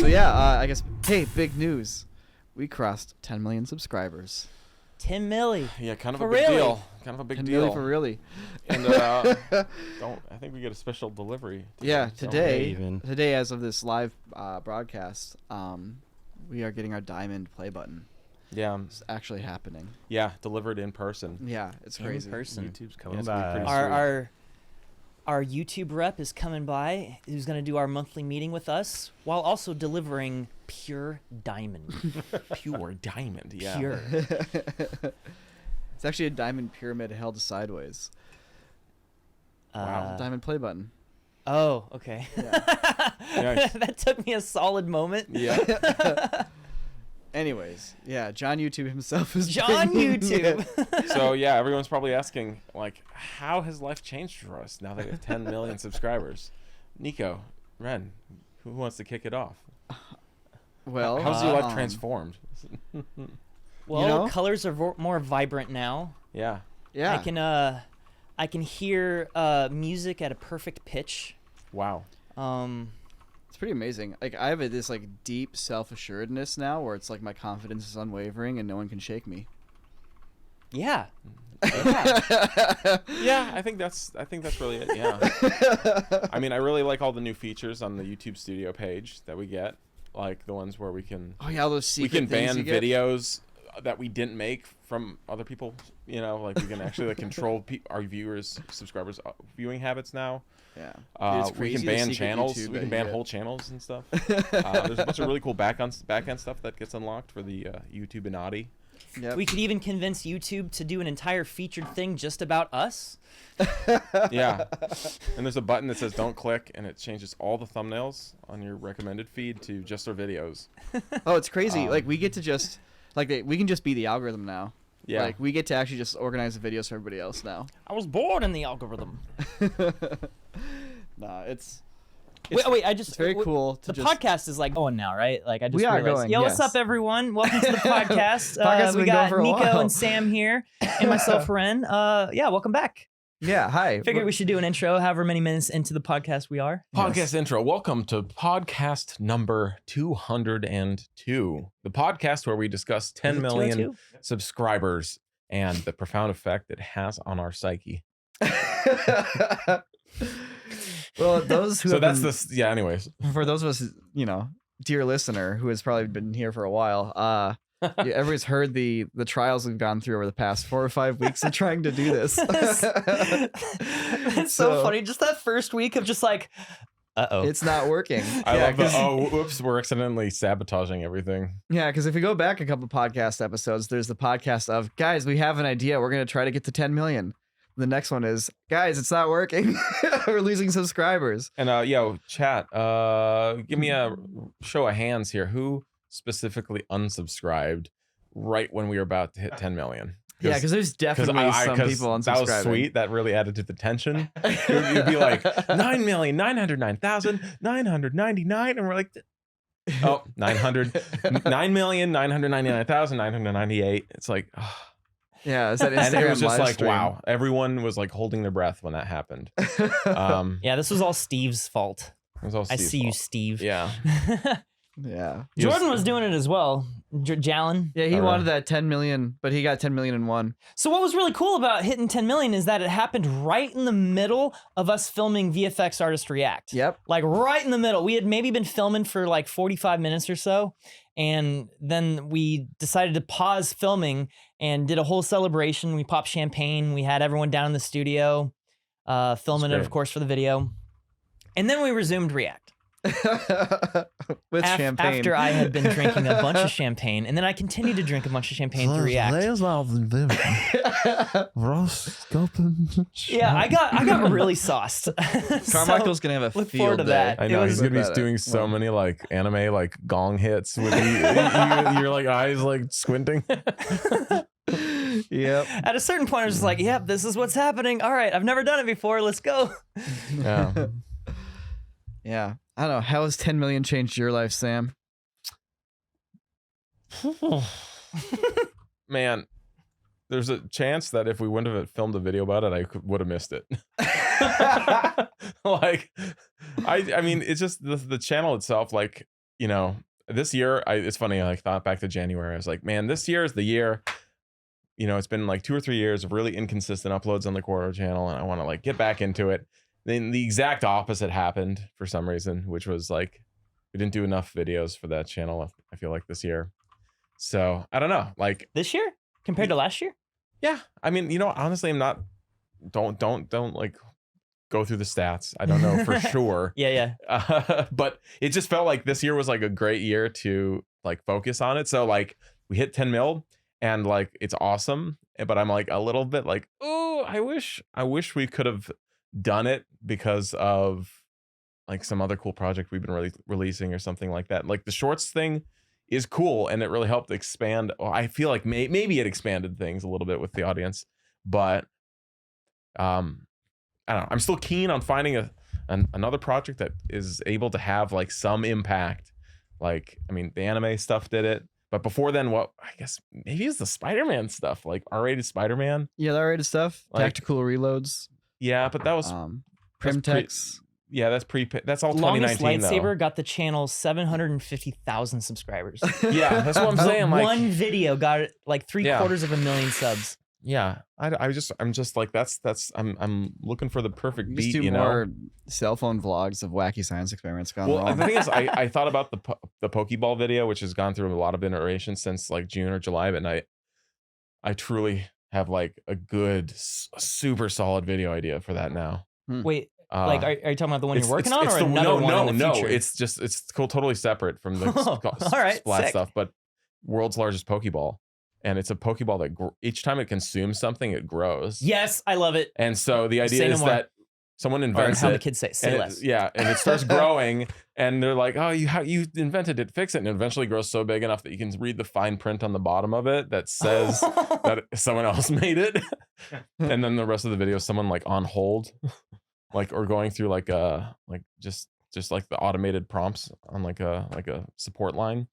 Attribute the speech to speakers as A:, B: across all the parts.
A: So yeah, I guess. Hey, big news! We crossed 10 million subscribers.
B: 10 milli.
C: Yeah, kind of
B: For
C: a big
B: really?
C: deal. Kind of a big
A: 10
C: deal.
A: milli for really.
C: And I think we get a special delivery.
A: Yeah, today,
D: even.
A: today as of this live broadcast, we are getting our diamond play button.
C: Yeah,
A: It's actually happening.
C: yeah, delivered in person.
A: Yeah, it's crazy.
D: In person. YouTube's
C: Yeah,
D: coming
C: it's gonna be
D: by.
C: pretty
B: Our YouTube rep is coming by, who's going to do our monthly meeting with us, while also delivering pure diamond.
C: Pure diamond. Yeah.
B: Pure.
A: It's actually a diamond pyramid held sideways.
C: Wow.
A: Diamond play button.
B: Oh, okay.
C: Nice.
B: That took me a solid moment.
C: Yeah.
A: Anyways, yeah, John YouTube himself is
B: John
A: bringing
B: YouTube.
A: it.
C: So yeah, everyone's probably asking, like, how has life changed for us now that we have 10 million subscribers? Nico, Ren, who wants to kick it off?
A: Well,
C: How's your life transformed?
B: Well,
A: You know?
B: colors are more vibrant now.
C: Yeah.
A: Yeah.
B: I can hear music at a perfect pitch.
C: Wow.
A: It's pretty amazing. Like I have this like deep self-assuredness now, where it's like my confidence is unwavering and no one can shake me.
B: Yeah.
C: Yeah, I think that's really it. Yeah. I mean, I really like all the new features on the YouTube Studio page that we get, like the ones where we can
A: Oh yeah, all those
C: we
A: secret
C: can
A: things
C: ban
A: you get.
C: videos that we didn't make from other people. You know, like we can actually like control our viewers, subscribers' viewing habits now.
A: Yeah. Dude,
C: We
A: it's
C: can
A: crazy the
C: ban
A: secret
C: channels.
A: YouTube
C: We
A: that
C: can
A: you
C: ban
A: get.
C: whole channels and stuff. There's a bunch of really cool back-end stuff that gets unlocked for the YouTube Inati.
A: Yep.
B: We could even convince YouTube to do an entire featured thing just about us.
C: Yeah. And there's a button that says don't click, and it changes all the thumbnails on your recommended feed to just our videos.
A: Oh, it's crazy. Like we get to just we can just be the algorithm now.
C: Yeah.
A: Like we get to actually just organize the videos for everybody else now.
B: I was born in the algorithm.
A: Nah, it's
B: Wait, I just
A: it's very cool to
B: The
A: just
B: podcast is like going now, right? Like I just
A: We are
B: realized.
A: going,
B: Yo, what's
A: yes.
B: up, everyone? Welcome to the podcast.
A: Podcast has
B: We
A: been going
B: got
A: for a
B: Nico
A: while.
B: and Sam here, and myself, Ren. Yeah, welcome back.
A: yeah. Hi.
B: Figured we should do an intro, however many minutes into the podcast we are.
C: Podcast intro. Welcome to podcast number 202, the podcast where we discuss 10
B: Is it
C: million
B: 202?
C: subscribers and the profound effect it has on our psyche.
A: Well, those who
C: So
A: have
C: that's
A: been,
C: this. Yeah. Anyways,
A: for those of us, dear listener who has probably been here for a while, everybody's heard the trials we've gone through over the past 4 or 5 weeks of trying to do this.
B: It's so funny. Just that first week of just like, uh-oh.
A: It's not working.
C: I
A: Yeah,
C: love the whoops, we're accidentally sabotaging everything.
A: Yeah, because if we go back a couple podcast episodes, there's the podcast of, guys, we have an idea. We're going to try to get to 10 million. The next one is, guys, it's not working. We're losing subscribers.
C: And yo, chat, give me a show of hands here. Who specifically unsubscribed right when we were about to hit 10 million?
A: Yeah, because there's definitely some people unsubscribing.
C: That was sweet. That really added to the tension. You'd be like 9,909,999, and we're like, oh, 9,999,998. It's like, oh.
A: Yeah, is that
C: And it
A: Instagram
C: was just
A: live
C: like,
A: stream.
C: wow. Everyone was like holding their breath when that happened.
B: Yeah, this was all Steve's fault.
C: It was all
B: I
C: Steve's
B: see you,
C: fault.
B: Steve.
C: Yeah.
A: Yeah.
B: Jordan was doing it as well. Jalen.
A: Yeah, he
C: All right.
A: wanted that 10 million, but he got 10 million in one.
B: So what was really cool about hitting 10 million is that it happened right in the middle of us filming VFX Artist React.
A: Yep.
B: Like right in the middle. We had maybe been filming for like 45 minutes or so. And then we decided to pause filming and did a whole celebration. We popped champagne. We had everyone down in the studio filming it, of
C: great.
B: course, for the video. And then we resumed React.
A: With champagne.
B: After I had been drinking a bunch of champagne. And then I continued to drink a bunch of champagne through React. Yeah, I got really sauced.
A: Carmichael's going to have a
B: look
A: field
B: forward to
A: day.
B: that.
C: I
B: It
C: know
B: was-
C: he's gonna be
A: Look at
C: doing
A: it.
C: so many like anime like gong hits with your like eyes like squinting.
A: Yep.
B: At a certain point, I was just like, yep, this is what's happening. All right, I've never done it before. Let's go.
C: Yeah.
A: Yeah. I don't know. How has 10 million changed your life, Sam?
C: Man, there's a chance that if we wouldn't have filmed a video about it, I would have missed it. Like, I mean, it's just the channel itself. Like, you know, this year, it's funny. I thought back to January. I was like, man, this year is the year. You know, it's been like 2 or 3 years of really inconsistent uploads on the Quarter channel, and I want to like get back into it. Then the exact opposite happened for some reason, which was like we didn't do enough videos for that channel. I feel like this year. So I don't know, like
B: This year compared to last year?
C: yeah. I mean, you know, honestly, I'm not. Don't like go through the stats. I don't know for sure.
B: Yeah.
C: But it just felt like this year was like a great year to like focus on it. So like we hit 10 mil and like it's awesome. But I'm like a little bit like, oh, I wish we could have done it because of like some other cool project we've been releasing or something like that. Like the shorts thing is cool and it really helped expand. Well, I feel like maybe it expanded things a little bit with the audience, but I don't know. I'm still keen on finding another project that is able to have like some impact. Like, I mean, the anime stuff did it, but before then, what I guess maybe it's the Spider-Man stuff, like R-rated Spider-Man.
A: Yeah, the R-rated stuff.
C: Like,
A: tactical reloads.
C: Yeah, but that was
A: Primtex.
C: Yeah, that's all
B: Longest
C: 2019
B: lightsaber
C: though.
B: got the channel 750,000 subscribers.
C: Yeah, that's what I'm saying. Like
B: One video got like 750,000 subs.
C: Yeah, I'm just like I'm looking for the perfect
A: Just
C: beat.
A: do
C: You know,
A: more cell phone vlogs of wacky science experiments gone
C: well,
A: wrong.
C: the thing is, I thought about the Pokeball video, which has gone through a lot of iterations since like June or July, but I truly have like a good, super solid video idea for that now.
B: Wait, like are you talking about the one you're working on, or
C: the,
B: another one in the future?
C: It's cool, totally separate from the
B: All right,
C: Splat
B: sick.
C: stuff, but world's largest Pokeball. And it's a Pokeball that each time it consumes something, it grows.
B: Yes, I love it.
C: And so the idea
B: Say no
C: is
B: more.
C: that someone
B: Or
C: invents
B: how
C: it.
B: the kids say, say
C: and
B: less.
C: and it starts growing, and they're like, "Oh, you invented it, fix it," and it eventually grows so big enough that you can read the fine print on the bottom of it that says that someone else made it. And then the rest of the video is someone like on hold, like or going through like just like the automated prompts on like a support line,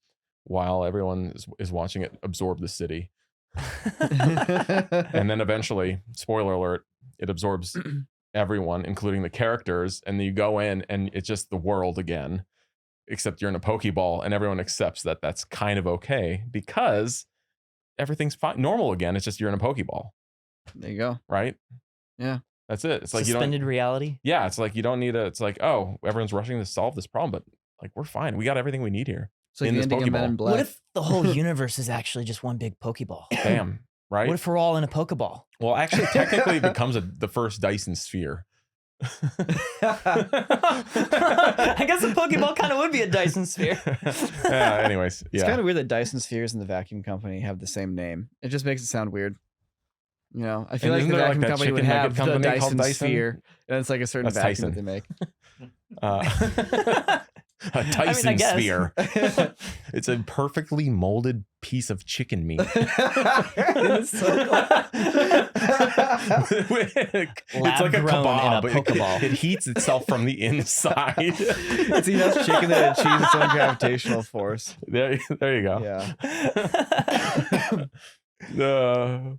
C: while everyone is watching it absorb the city. And then eventually, spoiler alert, it absorbs everyone, including the characters, and then you go in and it's just the world again, except you're in a Pokeball, and everyone accepts that that's kind of okay because everything's fine, normal again. It's just you're in a Pokeball.
A: There you go.
C: Right?
A: Yeah.
C: That's it. It's like
B: Suspended reality.
C: Yeah, it's like you don't need it's like, oh, everyone's rushing to solve this problem, but like we're fine. We got everything we need here.
A: So
C: in
A: the
C: this
A: ending of Men in
C: Pokeball.
A: Black.
B: What if the whole universe is actually just one big Pokeball?
C: Bam. Right?
B: What if we're all in a Pokeball?
C: Well, actually, technically, it becomes the first Dyson sphere.
B: I guess a Pokeball kind of would be a Dyson sphere.
C: Yeah, anyways,
A: It's
C: yeah.
A: kind of weird that Dyson Spheres and the vacuum company have the same name. It just makes it sound weird. You know, I feel
C: And
A: like
C: isn't
A: the
C: there, like,
A: vacuum
C: that
A: company would
C: chicken
A: have
C: nugget
A: the
C: company called
A: Dyson
C: Dyson?
A: Sphere, and it's like a certain
C: That's
A: vacuum
C: Tyson.
A: that they make.
C: A Tyson
B: guess.
C: sphere. It's a perfectly molded piece of chicken meat.
A: It's so
C: It's like a
B: Lab-grown in a
C: kebab.
B: Pokeball.
C: It heats itself from the inside.
A: It's enough chicken that it achieves its own gravitational force.
C: There you go.
A: Yeah.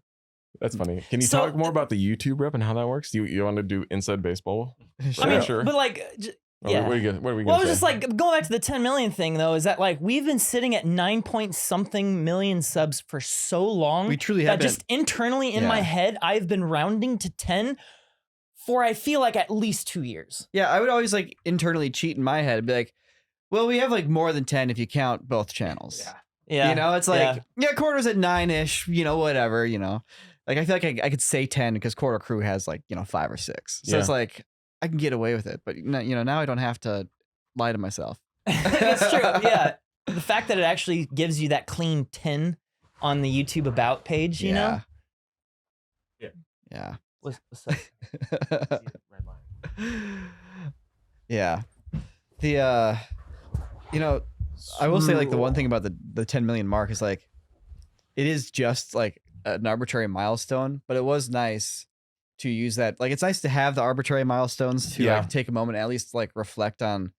C: That's funny. Can you
B: So-
C: talk more about the YouTube rep and how that works? You want to do inside baseball?
B: I mean,
C: Sure.
B: but like,
C: Or
B: yeah.
C: What are we
B: Well, I
C: gonna
B: was
C: say?
B: just like going back to the 10 million thing though, is that like we've been sitting at 9-point-something million subs for so long.
A: We truly
B: that
A: have
B: just internally in my
A: Yeah.
B: head, I've been rounding to 10 for I feel like at least 2 years.
A: Yeah, I would always like internally cheat in my head and be like, well, we have like more than 10 if you count both channels.
B: Yeah.
A: You know, it's like, yeah, quarter's at 9-ish, you know, whatever, you know. Like, I feel like I could say 10 because Quarter Crew has like, 5 or 6. So
C: Yeah.
A: it's like, I can get away with it. But, now I don't have to lie to myself.
B: That's true. Yeah. The fact that it actually gives you that clean 10 on the YouTube About page, you know?
A: Yeah.
B: What's up?
A: Yeah. The, I will say like the one thing about the 10 million mark is like, it is just like an arbitrary milestone, but it was nice to use that. Like, it's nice to have the arbitrary milestones to
C: Yeah.
A: like take a moment, at least like reflect on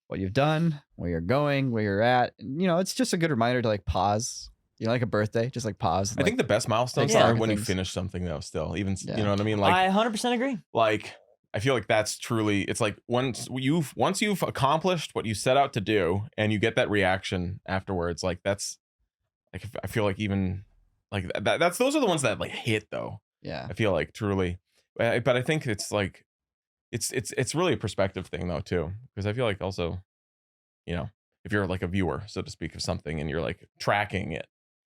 A: what you've done, where you're going, where you're at. And, it's just a good reminder to like pause, like a birthday, just like pause. And,
C: I think the best milestones
A: Yeah.
C: are when you
A: Things.
C: finish something though. Still, even
A: Yeah.
C: you know what I mean. Like
B: I 100% agree.
C: like I feel like that's truly, it's like once you've accomplished what you set out to do and you get that reaction afterwards, like that's like, I feel like even like that's those are the ones that like hit though.
A: Yeah.
C: I feel like truly, but I think it's like it's really a perspective thing though too, because I feel like also, you know, if you're like a viewer, so to speak, of something and you're like tracking it,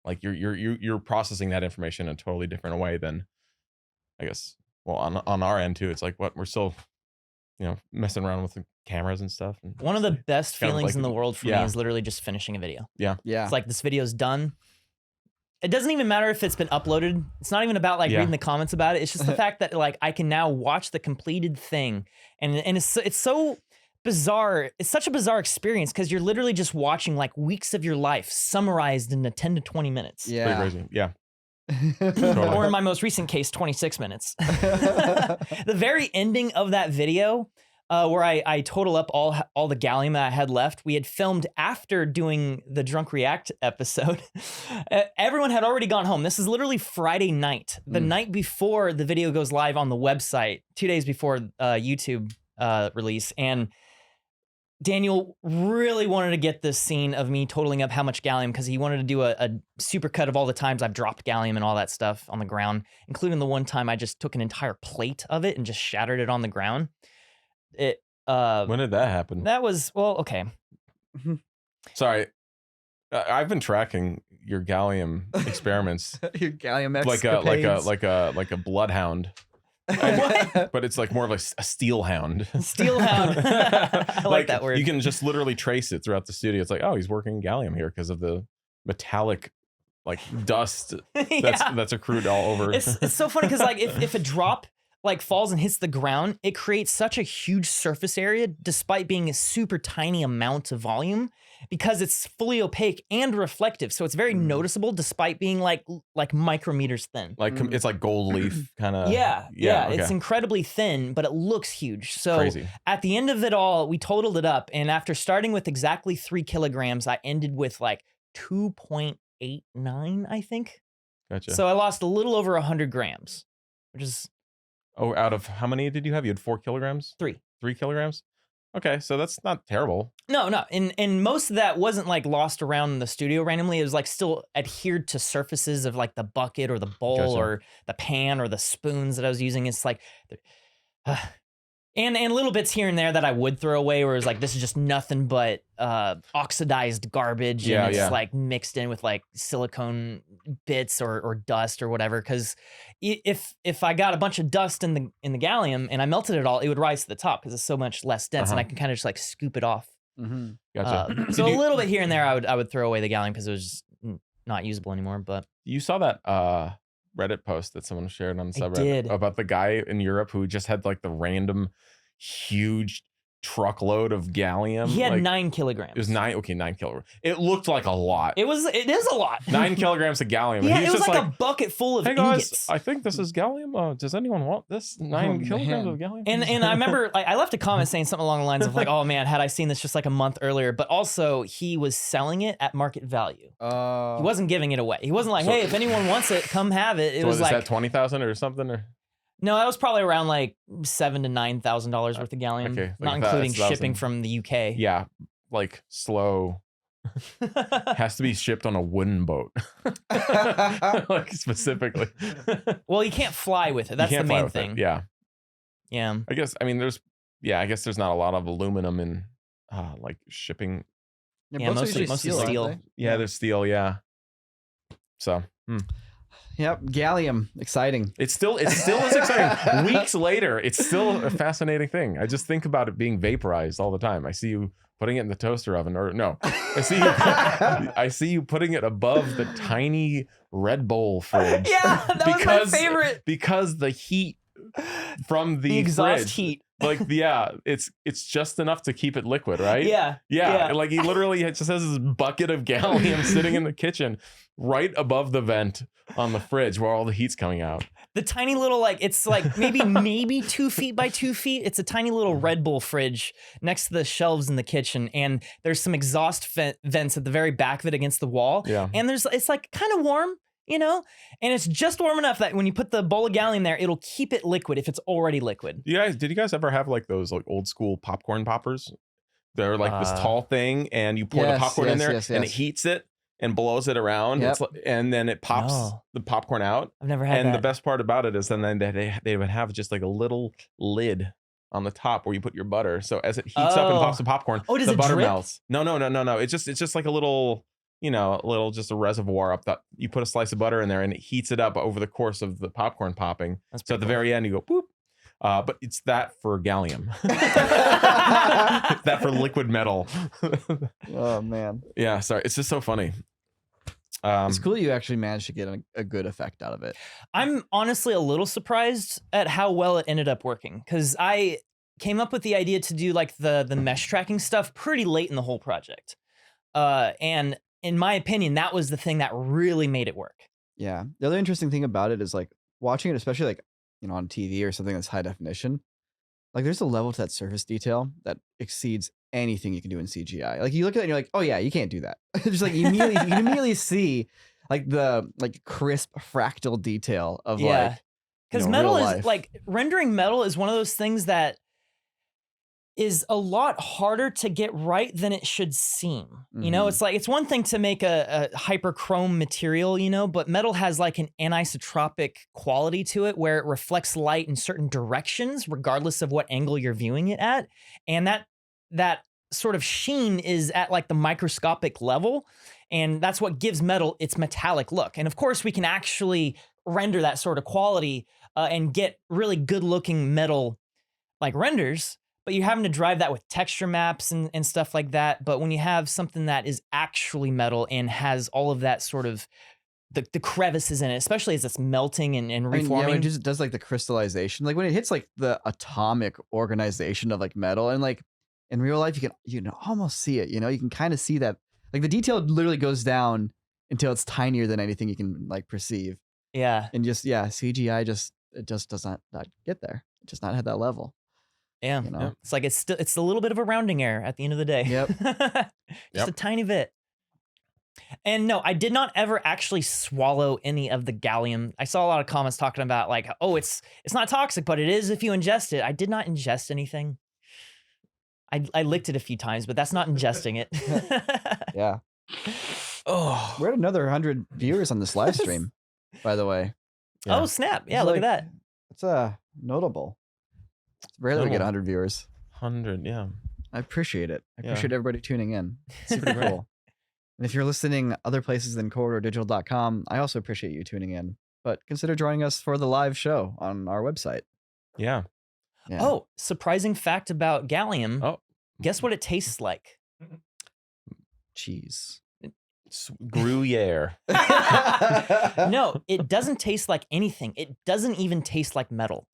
C: like you're processing that information in a totally different way than, I guess, well, on our end too. It's like what we're still, you know, messing around with the cameras and stuff. And
B: One of the best
C: kind of
B: feelings
C: like-
B: in the world for me is literally just finishing a video.
A: Yeah.
B: It's like, this video's done. It doesn't even matter if it's been uploaded. It's not even about like reading the comments about it. It's just the fact that like I can now watch the completed thing, and it's so bizarre. It's such a bizarre experience because you're literally just watching like weeks of your life summarized into 10 to 20 minutes.
C: Pretty
A: Yeah.
C: crazy. Yeah.
B: Or in my most recent case, 26 minutes. The very ending of that video, where I total up all the gallium that I had left, we had filmed after doing the Drunk React episode. Everyone had already gone home. This is literally Friday night, the night before the video goes live on the website, 2 days before YouTube release. And Daniel really wanted to get this scene of me totaling up how much gallium, because he wanted to do a super cut of all the times I've dropped gallium and all that stuff on the ground, including the one time I just took an entire plate of it and just shattered it on the ground.
C: When did that happen?
B: That was, well, okay.
C: Sorry, I've been tracking your gallium experiments
A: Your gallium
C: like a bloodhound. But it's like more of a steel hound.
B: Steel hound. I like that word.
C: You can just literally trace it throughout the studio. It's like, oh, he's working gallium here because of the metallic like dust that's accrued all over.
B: It's so funny because like if a drop like falls and hits the ground, it creates such a huge surface area despite being a super tiny amount of volume, because it's fully opaque and reflective. So it's very noticeable despite being like micrometers thin.
C: Like it's like gold leaf kind of.
B: Yeah.
C: okay.
B: It's incredibly thin, but it looks huge. So
C: Crazy.
B: at the end of it all, we totaled it up. And after starting with exactly 3 kilograms, I ended with like 2.89, I think.
C: Gotcha.
B: So I lost a little over 100 grams, which is
C: out of how many did you have? You had 4 kilograms?
B: 3.
C: 3 kilograms? Okay, so that's not terrible.
B: No. And most of that wasn't like lost around the studio randomly. It was like still adhered to surfaces of like the bucket or the bowl
C: Gotcha.
B: or the pan or the spoons that I was using. It's like, and little bits here and there that I would throw away, where it's like, this is just nothing but oxidized garbage. And it's like mixed in with like silicone bits or dust or whatever. Because if I got a bunch of dust in the gallium and I melted it all, it would rise to the top because it's so much less dense, and I can kind of just like scoop it off.
A: Mm-hmm.
C: Gotcha.
B: So a little bit here and there, I would throw away the gallium because it was just not usable anymore. But
C: You saw that Reddit post that someone shared on the
B: I
C: subreddit
B: did.
C: about the guy in Europe who just had like the random huge truckload of gallium.
B: he had
C: like,
B: 9 kilograms.
C: It was 9 kilograms. It looked like a lot.
B: It is a lot.
C: 9 kilograms of gallium.
B: Yeah,
C: And
B: it
C: he's
B: was
C: just
B: like a bucket full of
C: hey guys,
B: ingots.
C: I think this is gallium. Does anyone want this? 9 kilograms
A: man.
C: of gallium?
B: And I remember like I left a comment saying something along the lines of like, oh man, had I seen this just like a month earlier. But also he was selling it at market value. He wasn't giving it away. He wasn't like, hey, if anyone wants it, come have it. It
C: so
B: was like
C: that 20,000 or something? Or
B: no, that was probably around like $7,000 to $9,000 worth of gallium,
C: okay, like
B: not including
C: 1,000.
B: shipping from the UK.
C: yeah, like slow. Has to be shipped on a wooden boat. Like specifically.
B: Well, you can't fly with it. That's
C: You
B: the
C: can't fly
B: main
C: with it.
B: thing.
C: Yeah.
B: Yeah.
C: I guess there's not a lot of aluminum in like shipping.
B: Yeah, mostly steel.
A: aren't they?
C: Yeah, there's steel, yeah. So
A: Yep, gallium, exciting.
C: it still is exciting. Weeks later, it's still a fascinating thing. I just think about it being vaporized all the time. I see you putting it in the toaster oven, or no, I see you putting it above the tiny Red Bull fridge.
B: Yeah, that was my favorite.
C: Because the heat from the
B: exhaust
C: fridge,
B: heat.
C: like it's just enough to keep it liquid, right?
B: Yeah.
C: Like he literally just has this bucket of gallium sitting in the kitchen right above the vent on the fridge where all the heat's coming out.
B: The tiny little, like, it's like maybe 2 feet by 2 feet. It's a tiny little Red Bull fridge next to the shelves in the kitchen. And there's some exhaust vents at the very back of it against the wall.
C: Yeah.
B: And it's like kind of warm. you know, and it's just warm enough that when you put the bowl of gallium there, it'll keep it liquid if it's already liquid.
C: Did you guys ever have like those like old school popcorn poppers? They're like this tall thing, and you pour the popcorn in there, and it heats it and blows it around, and then it pops the popcorn out.
B: I've never had that.
C: And the best part about it is then they would have just like a little lid on the top where you put your butter. So as it heats up and pops the popcorn,
B: does
C: the
B: it
C: butter
B: drip?
C: melts. No. It's just like a little, just a reservoir up that you put a slice of butter in there, and it heats it up over the course of the popcorn popping. So at the very end, you go boop. But it's that for gallium. It's that for liquid metal.
A: Oh man.
C: Yeah, sorry. It's just so funny.
A: It's cool you actually managed to get a good effect out of it.
B: I'm honestly a little surprised at how well it ended up working, because I came up with the idea to do like the mesh tracking stuff pretty late in the whole project. And in my opinion, that was the thing that really made it work.
A: Yeah. The other interesting thing about it is like watching it, especially like, on TV or something that's high definition, like there's a level to that surface detail that exceeds anything you can do in CGI. Like you look at it and you're like, oh yeah, you can't do that. Just like you can immediately see like the crisp fractal detail of
B: because metal is like rendering metal is one of those things that is a lot harder to get right than it should seem. It's like, it's one thing to make a hyperchrome material, but metal has like an anisotropic quality to it where it reflects light in certain directions, regardless of what angle you're viewing it at. And that sort of sheen is at like the microscopic level. And that's what gives metal its metallic look. And of course we can actually render that sort of quality and get really good looking metal like renders. But you're having to drive that with texture maps and stuff like that. But when you have something that is actually metal and has all of that sort of the crevices in it, especially as it's melting and reforming.
A: When it just does like the crystallization, like when it hits like the atomic organization of like metal, and like in real life you can almost see it. You can kind of see that like the detail literally goes down until it's tinier than anything you can like perceive.
B: Yeah.
A: And CGI just does not get there. It just not at that level.
B: Yeah. It's like it's a little bit of a rounding error at the end of the day.
A: Yep.
B: Just a tiny bit. And no, I did not ever actually swallow any of the gallium. I saw a lot of comments talking about like, oh, it's not toxic, but it is if you ingest it. I did not ingest anything. I licked it a few times, but that's not ingesting it.
A: Yeah.
B: Oh,
A: we're at another 100 viewers on this live stream, by the way.
B: Yeah. Oh, snap. Yeah, look at that.
A: It's notable. It's rare that we get 100 viewers.
C: 100, yeah.
A: I appreciate it. I appreciate everybody tuning in. It's pretty cool. And if you're listening other places than corridordigital.com, I also appreciate you tuning in. But consider joining us for the live show on our website.
C: Yeah.
B: Oh, surprising fact about gallium.
C: Oh.
B: Guess what it tastes like?
A: Cheese.
C: Gruyere.
B: No, it doesn't taste like anything. It doesn't even taste like metal.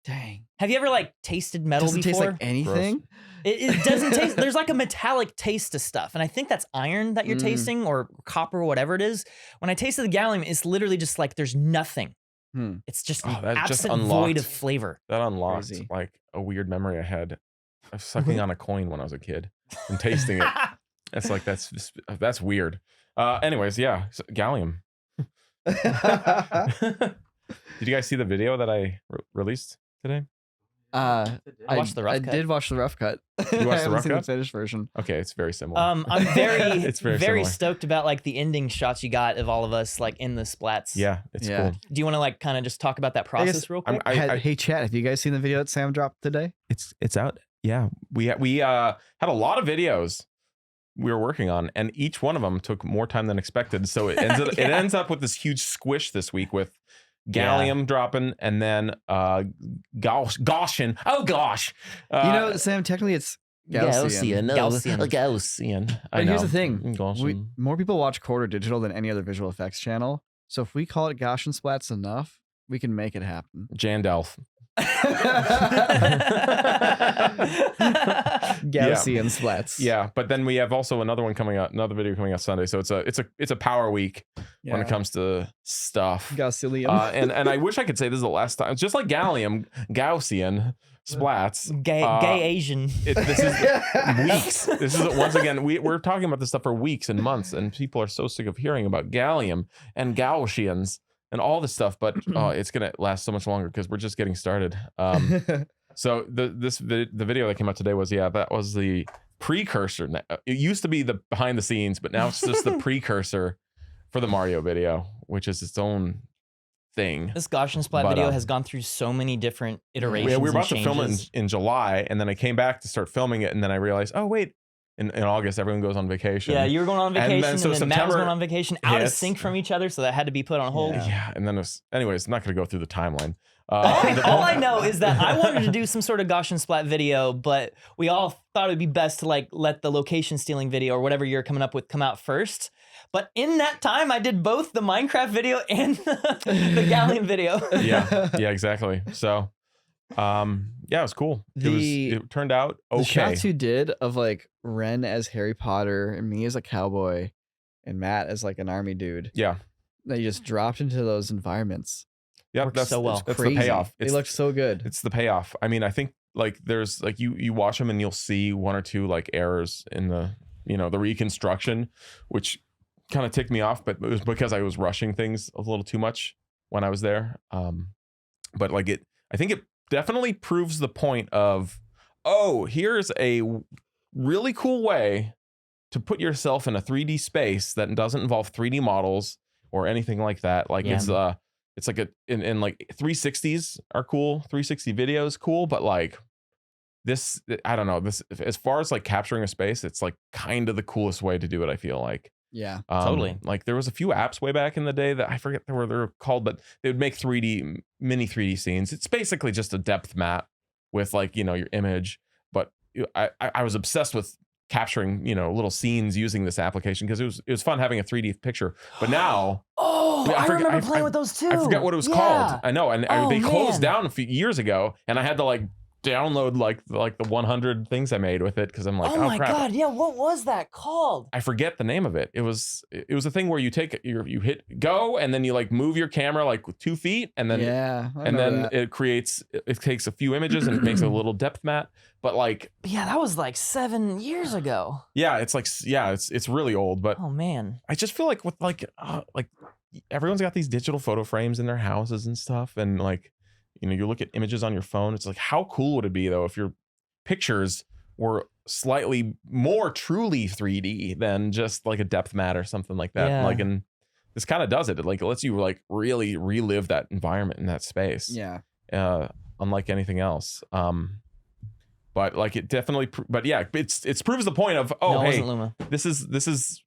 A: Dang.
B: Have you ever like tasted metal
A: before? Taste like anything?
B: It doesn't taste. There's like a metallic taste to stuff. And I think that's iron that you're tasting, or copper, whatever it is. When I tasted the gallium, it's literally just like there's nothing. It's just an absent void of flavor.
C: That unlocked like a weird memory I had of sucking on a coin when I was a kid and tasting it. It's like that's weird. Anyways, yeah, so gallium. Did you guys see the video that I released today?
B: I watched the rough cut.
A: I did watch the rough cut.
C: You watched the rough cut?
A: The finished version.
C: Okay, it's very similar.
B: I'm very
C: it's very
B: very stoked about like the ending shots you got of all of us like in the splats.
C: Yeah, it's cool.
B: Do you want to like kind of just talk about that process real quick?
A: Hey chat, have you guys seen the video that Sam dropped today?
C: It's out. Yeah, we had a lot of videos we were working on, and each one of them took more time than expected. So it ends up with this huge squish this week with gallium dropping, and then Gaussian. Oh gosh,
A: Sam, technically it's Gaussian.
C: Gaussian.
A: But here's the thing: more people watch Corridor Digital than any other visual effects channel. So if we call it Gaussian splats enough, we can make it happen.
C: Jandelf.
A: Gaussian splats.
C: Yeah, but then we have also another video coming out Sunday. So it's a power week when it comes to stuff.
A: Gaussian.
C: And I wish I could say this is the last time. It's just like gallium, Gaussian Splats.
B: Gay Asian.
C: This is weeks. This is once again, we're talking about this stuff for weeks and months, and people are so sick of hearing about gallium and Gaussians and all this stuff, but it's gonna last so much longer because we're just getting started. So the video that came out today was that was the precursor. It used to be the behind the scenes, but now it's just the precursor for the Mario video, which is its own thing.
B: This Gaussian splat video has gone through so many different iterations.
C: Yeah, we were about
B: and
C: to film it in July, and then I came back to start filming it, and then I realized, oh wait, in August everyone goes on vacation.
B: Yeah, you were going on vacation, and then Matt was going on vacation, out of
C: hits.
B: sync from each other, so that had to be put on hold.
C: Yeah, and then anyways, I'm not going to go through the timeline.
B: All I know is that I wanted to do some sort of Gaussian splat video, but we all thought it would be best to like let the location stealing video or whatever you're coming up with come out first. But in that time, I did both the Minecraft video and the Gallium video.
C: yeah, exactly. So, it was cool. It turned out okay.
A: The shots you did of like Ren as Harry Potter and me as a cowboy and Matt as like an army dude.
C: Yeah.
A: That you just dropped into those environments.
C: Yeah, that's
B: so well.
C: That's the payoff.
A: They looked so good.
C: It's the payoff. I mean, I think like there's like you watch them and you'll see one or two like errors in the the reconstruction, which kind of ticked me off, but it was because I was rushing things a little too much when I was there. But like I think it definitely proves the point of, oh, here's a really cool way to put yourself in a 3D space that doesn't involve 3D models or anything like that. Like it's like in like 360s are cool. 360 videos cool, but like this, I don't know, this as far as like capturing a space, it's like kind of the coolest way to do it, I feel like.
A: Yeah,
B: totally.
C: Like there was a few apps way back in the day that I forget what they're called, but they would make mini 3D scenes. It's basically just a depth map with like, your image. But I was obsessed with capturing, little scenes using this application because it was fun having a 3D picture. But now,
B: I remember playing with those too.
C: I forget what it was called. I know, and they closed down a few years ago, and I had to like download like the 100 things I made with it because I'm like, oh my crap.
B: God, yeah, what was that called?
C: I forget the name of it. It was a thing where you you hit go and then you like move your camera like 2 feet and then it takes a few images and it makes a little depth map. But like
B: that was like 7 years ago.
C: Yeah, it's really old. But
B: oh man,
C: I just feel like with like everyone's got these digital photo frames in their houses and stuff, and like. You look at images on your phone. It's like, how cool would it be though if your pictures were slightly more truly 3D than just like a depth mat or something like that.
B: Yeah.
C: Like, and this kind of does it. It like lets you like really relive that environment in that space.
A: Yeah.
C: Unlike anything else. But like it definitely. But yeah, it proves the point of hey, this is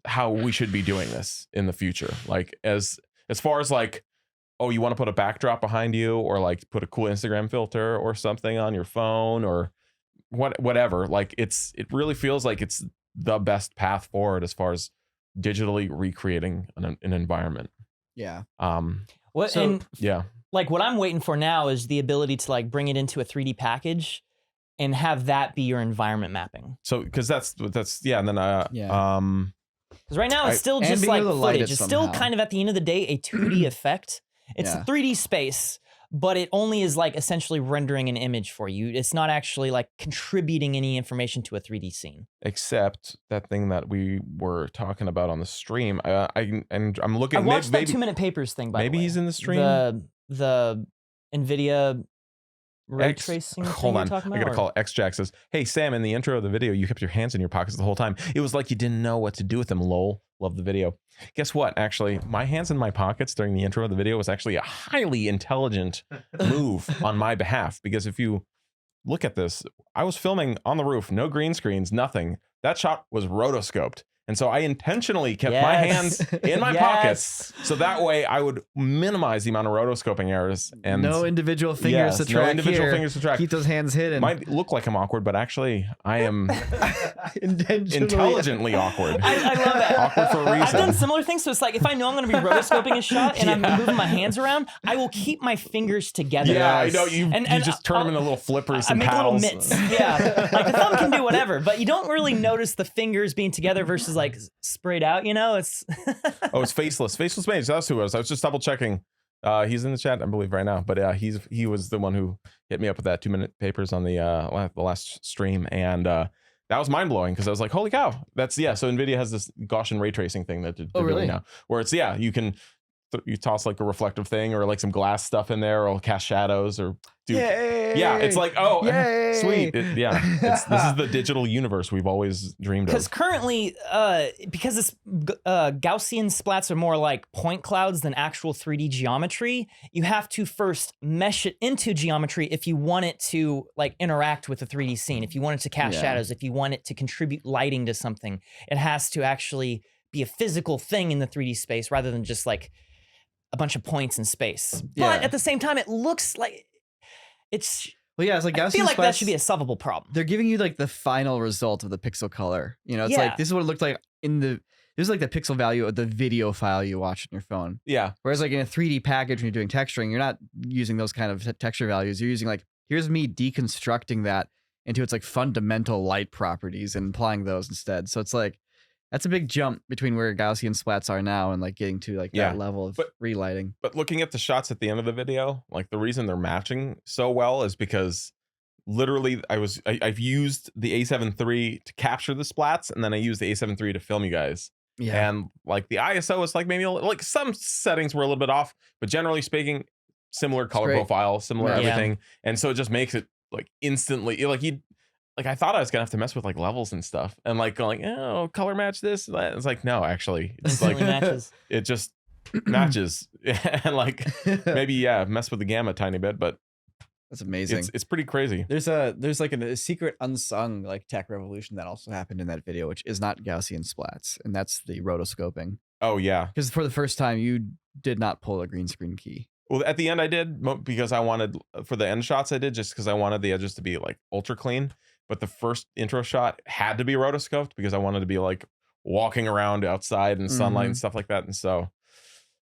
C: how we should be doing this in the future. Like as far as like. Oh, you want to put a backdrop behind you or like put a cool Instagram filter or something on your phone or whatever. Like it really feels like it's the best path forward as far as digitally recreating an environment.
A: Yeah.
B: Like what I'm waiting for now is the ability to like bring it into a 3D package and have that be your environment mapping.
C: So, cause that's and then,
B: because right now it's still just like footage. It's still kind of at the end of the day, a 2D effect. It's a 3D space, but it only is like essentially rendering an image for you. It's not actually like contributing any information to a 3D scene. Except
C: that thing that we were talking about on the stream. I'm looking.
B: I watched that 2-minute papers thing. By the way,
C: maybe he's in the stream.
B: The NVIDIA ray tracing.
C: Hold on, I gotta call X-Jack. Says, "Hey Sam, in the intro of the video, you kept your hands in your pockets the whole time. It was like you didn't know what to do with them. Lol. Love the video." Guess what? Actually, my hands in my pockets during the intro of the video was actually a highly intelligent move on my behalf. Because if you look at this, I was filming on the roof, no green screens, nothing. That shot was rotoscoped. And so I intentionally kept my hands in my pockets so that way I would minimize the amount of rotoscoping errors. And
A: no individual fingers to track.
C: Fingers to track.
A: Keep those hands hidden.
C: Might look like I'm awkward, but actually I am intelligently awkward.
B: I love that.
C: Awkward for a reason.
B: I've done similar things. So it's like if I know I'm going to be rotoscoping a shot and I'm moving my hands around, I will keep my fingers together.
C: Yeah, I know. You just turn them into little flippers and paddles.
B: Little mitts. Yeah. Like the thumb can do whatever, but you don't really notice the fingers being together versus like sprayed out, It's
C: oh, it's faceless mage. That's who it was. I was just double checking He's in the chat, I believe, right now. But he was the one who hit me up with that 2-minute papers on the last stream, and that was mind blowing because I was like, holy cow, that's So NVIDIA has this Gaussian ray tracing thing that they're doing now, where it's you can you toss like a reflective thing or like some glass stuff in there, or cast shadows, or do it's like sweet. This is the digital universe we've always dreamed of.
B: Because currently, because this Gaussian splats are more like point clouds than actual 3D geometry, you have to first mesh it into geometry if you want it to like interact with the 3D scene. If you want it to cast shadows, if you want it to contribute lighting to something, it has to actually be a physical thing in the 3D space rather than just like a bunch of points in space. But at the same time, it looks like it's...
A: Well, yeah, it's like Gaussian
B: I feel like
A: splats,
B: that should be a solvable problem.
A: They're giving you like the final result of the pixel color. You know, it's like, this is what it looked like this is like the pixel value of the video file you watch on your phone.
C: Yeah.
A: Whereas like in a 3D package, when you're doing texturing, you're not using those kind of texture values. You're using like, here's me deconstructing that into its like fundamental light properties and applying those instead. So it's like, that's a big jump between where Gaussian splats are now and like getting to like that level of relighting.
C: But looking at the shots at the end of the video, like the reason they're matching so well is because literally I've used the A7 III to capture the splats, and then I used the A7 III to film you guys. Yeah. And like the ISO is like maybe like some settings were a little bit off, but generally speaking, similar color profile, similar everything. And so it just makes it like instantly like I thought I was gonna have to mess with like levels and stuff, and like going, oh, color match this. It's like, no, actually, it's like
B: matches.
C: It just matches, and like maybe mess with the gamma a tiny bit, but
A: that's amazing.
C: It's pretty crazy.
A: There's like a secret unsung like tech revolution that also happened in that video, which is not Gaussian splats, and that's the rotoscoping.
C: Oh yeah,
A: because for the first time you did not pull a green screen key.
C: Well, at the end I did, because I wanted, for the end shots I did, just because I wanted the edges to be like ultra clean. But the first intro shot had to be rotoscoped because I wanted to be like walking around outside in sunlight and stuff like that. And so,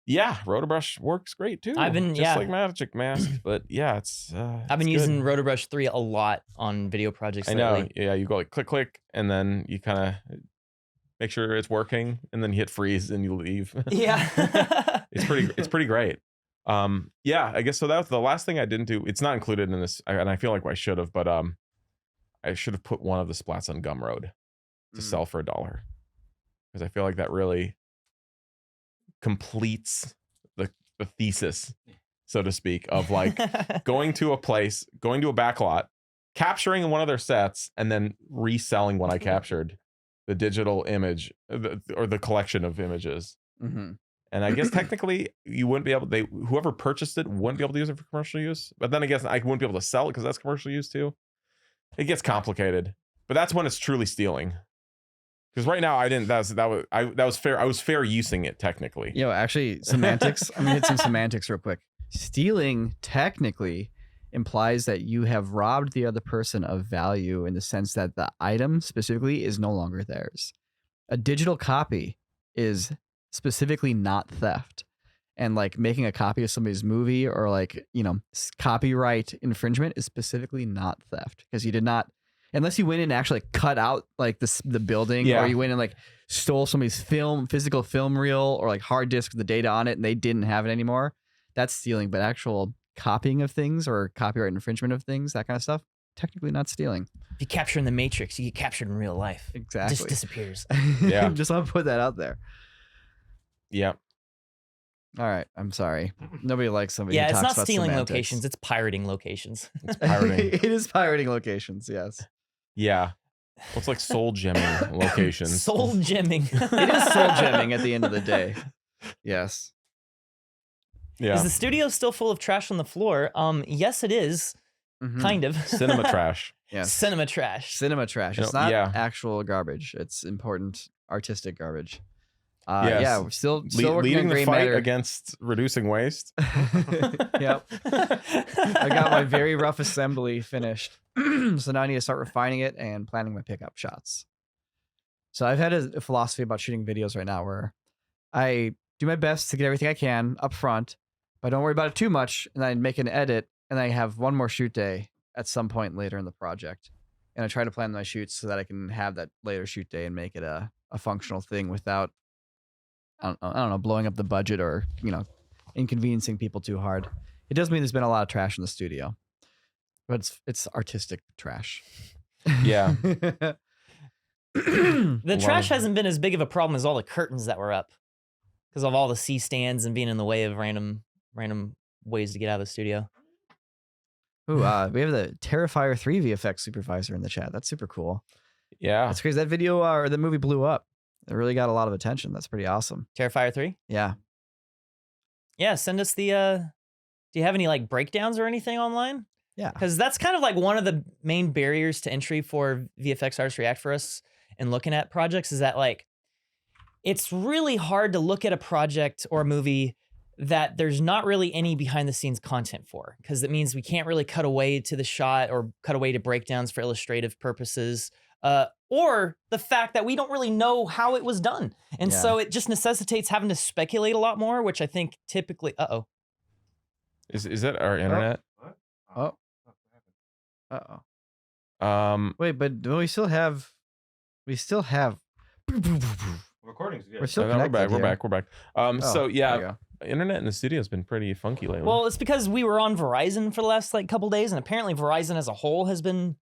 C: Rotobrush works great too.
B: I've been
C: just like Magic Mask, but it's.
B: I've been using Rotobrush 3 a lot on video projects.
C: I know. Yeah, you go like click, and then you kind of make sure it's working, and then you hit freeze and you leave.
B: Yeah,
C: it's pretty great. I guess so. That was the last thing I didn't do. It's not included in this, and I feel like I should have, but I should have put one of the splats on Gumroad to sell for $1, because I feel like that really completes the thesis, so to speak, of like going to a place, going to a backlot, capturing one of their sets, and then reselling what I captured, the digital image or the collection of images. And I guess technically you wouldn't be able, whoever purchased it wouldn't be able to use it for commercial use. But then I guess I wouldn't be able to sell it because that's commercial use too. It gets complicated, but that's when it's truly stealing. Because right now I didn't. That was fair. I was fair using it technically.
A: Actually, semantics. I'm gonna hit some semantics real quick. Stealing technically implies that you have robbed the other person of value in the sense that the item specifically is no longer theirs. A digital copy is specifically not theft. And like making a copy of somebody's movie or like, copyright infringement is specifically not theft, because you did not, unless you went in and actually cut out like the building, or you went and like stole somebody's physical film reel or like hard disk with the data on it and they didn't have it anymore. That's stealing. But actual copying of things or copyright infringement of things, that kind of stuff, technically not stealing.
B: If you capture in the Matrix, you get captured in real life.
A: Exactly.
B: It just disappears.
C: Yeah.
A: Just want to put that out there.
C: Yeah.
A: All right, I'm sorry. Nobody likes somebody.
B: Yeah,
A: who
B: it's
A: talks
B: not
A: about
B: stealing
A: semantics.
B: locations; it's pirating locations.
C: It's pirating.
A: It is pirating locations. Yes.
C: Yeah. Well, it's like soul gemming locations.
B: Soul gemming.
A: It is soul gemming at the end of the day. Yes.
C: Yeah.
B: Is the studio still full of trash on the floor? Yes, it is. Kind of.
C: Cinema trash.
A: Yes.
B: Cinema trash.
A: Cinema trash. It's not actual garbage. It's important artistic garbage.
C: Yes.
A: Yeah, we're still working
C: leading
A: on
C: the fight
A: Greymatter
C: against reducing waste.
A: Yep. I got my very rough assembly finished. So now I need to start refining it and planning my pickup shots. So I've had a philosophy about shooting videos right now where I do my best to get everything I can up front, but I don't worry about it too much, and I make an edit, and I have one more shoot day at some point later in the project. And I try to plan my shoots so that I can have that later shoot day and make it a functional thing without, I don't know, blowing up the budget or, inconveniencing people too hard. It does mean there's been a lot of trash in the studio, but it's artistic trash.
C: Yeah.
B: The trash hasn't been as big of a problem as all the curtains that were up because of all the C stands and being in the way of random ways to get out of the studio.
A: Ooh, we have the Terrifier 3 VFX supervisor in the chat. That's super cool.
C: Yeah.
A: That's crazy. That video or the movie blew up. It really got a lot of attention. That's pretty awesome.
B: Terrifier 3?
A: Yeah.
B: Yeah, send us the do you have any like breakdowns or anything online?
A: Yeah.
B: Because that's kind of like one of the main barriers to entry for VFX Artists React for us and looking at projects is that like it's really hard to look at a project or a movie that there's not really any behind the scenes content for, because it means we can't really cut away to the shot or cut away to breakdowns for illustrative purposes, or the fact that we don't really know how it was done. And so it just necessitates having to speculate a lot more, which I think typically,
C: Is that our internet?
A: Oh. Wait, but we still have
D: Recordings. Yeah.
A: we're still
C: No,
A: connected.
C: we're back. So
A: there
C: yeah,
A: you go.
C: internet in the studio has been pretty funky lately.
B: well, it's because we were on Verizon for the last like couple days, and apparently Verizon as a whole has been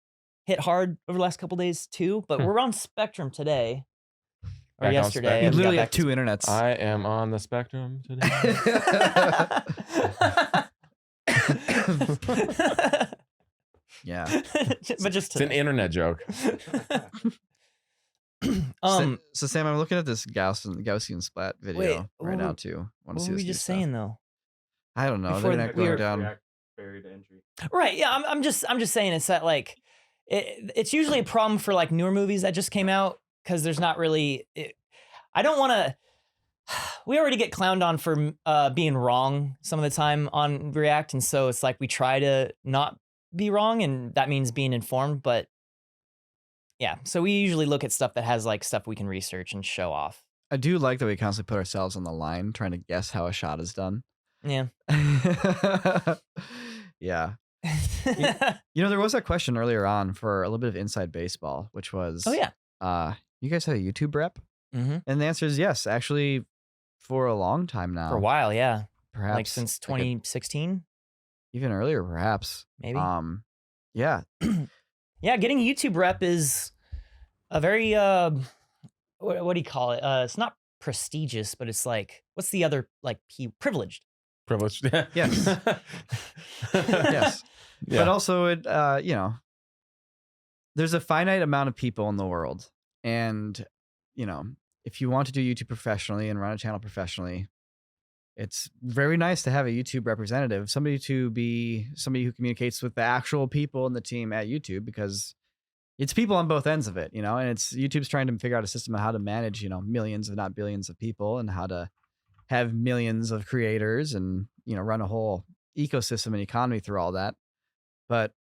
B: hit hard over the last couple days too, but we're on Spectrum today. Or
C: Back on
B: yesterday.
A: You
C: Spectrum.
B: and we got
A: literally have
B: back to
A: 2 internets.
C: I am on the spectrum today.
A: Yeah.
B: But just
C: It's an internet joke.
A: So Sam, I'm looking at this Gaussian splat video right now too. Want
B: what
A: to see
B: were
A: this
B: we
A: new
B: just
A: stuff.
B: saying though?
A: I don't know.
B: Before
A: They're not
B: we
A: going
B: were-
A: down.
D: Buried entry.
B: Right. Yeah. I'm just saying it's that like it's usually a problem for like newer movies that just came out because there's not really. I don't want to. We already get clowned on for being wrong some of the time on React, and so it's like we try to not be wrong, and that means being informed. But yeah, so we usually look at stuff that has like stuff we can research and show off.
A: I do like that we constantly put ourselves on the line trying to guess how a shot is done.
B: Yeah.
A: Yeah. You know, there was a question earlier on for a little bit of inside baseball, which was,
B: Oh yeah.
A: you guys have a YouTube rep?
B: Mm-hmm.
A: And the answer is yes. Actually, for a long time now.
B: For a while, yeah.
A: Perhaps
B: Like since
A: like
B: 2016,
A: even earlier, perhaps.
B: maybe.
A: Yeah.
B: Yeah, getting a YouTube rep is a very what do you call it? It's not prestigious, but it's like what's the other like privileged.
C: Privileged.
A: Yes. Yes.
C: Yeah.
A: But also, it you know, there's a finite amount of people in the world, and you know, if you want to do YouTube professionally and run a channel professionally, it's very nice to have a YouTube representative, somebody who communicates with the actual people in the team at YouTube, because it's people on both ends of it, you know, and it's YouTube's trying to figure out a system of how to manage, you know, millions, if not billions of people, and how to have millions of creators and, you know, run a whole ecosystem and economy through all that. But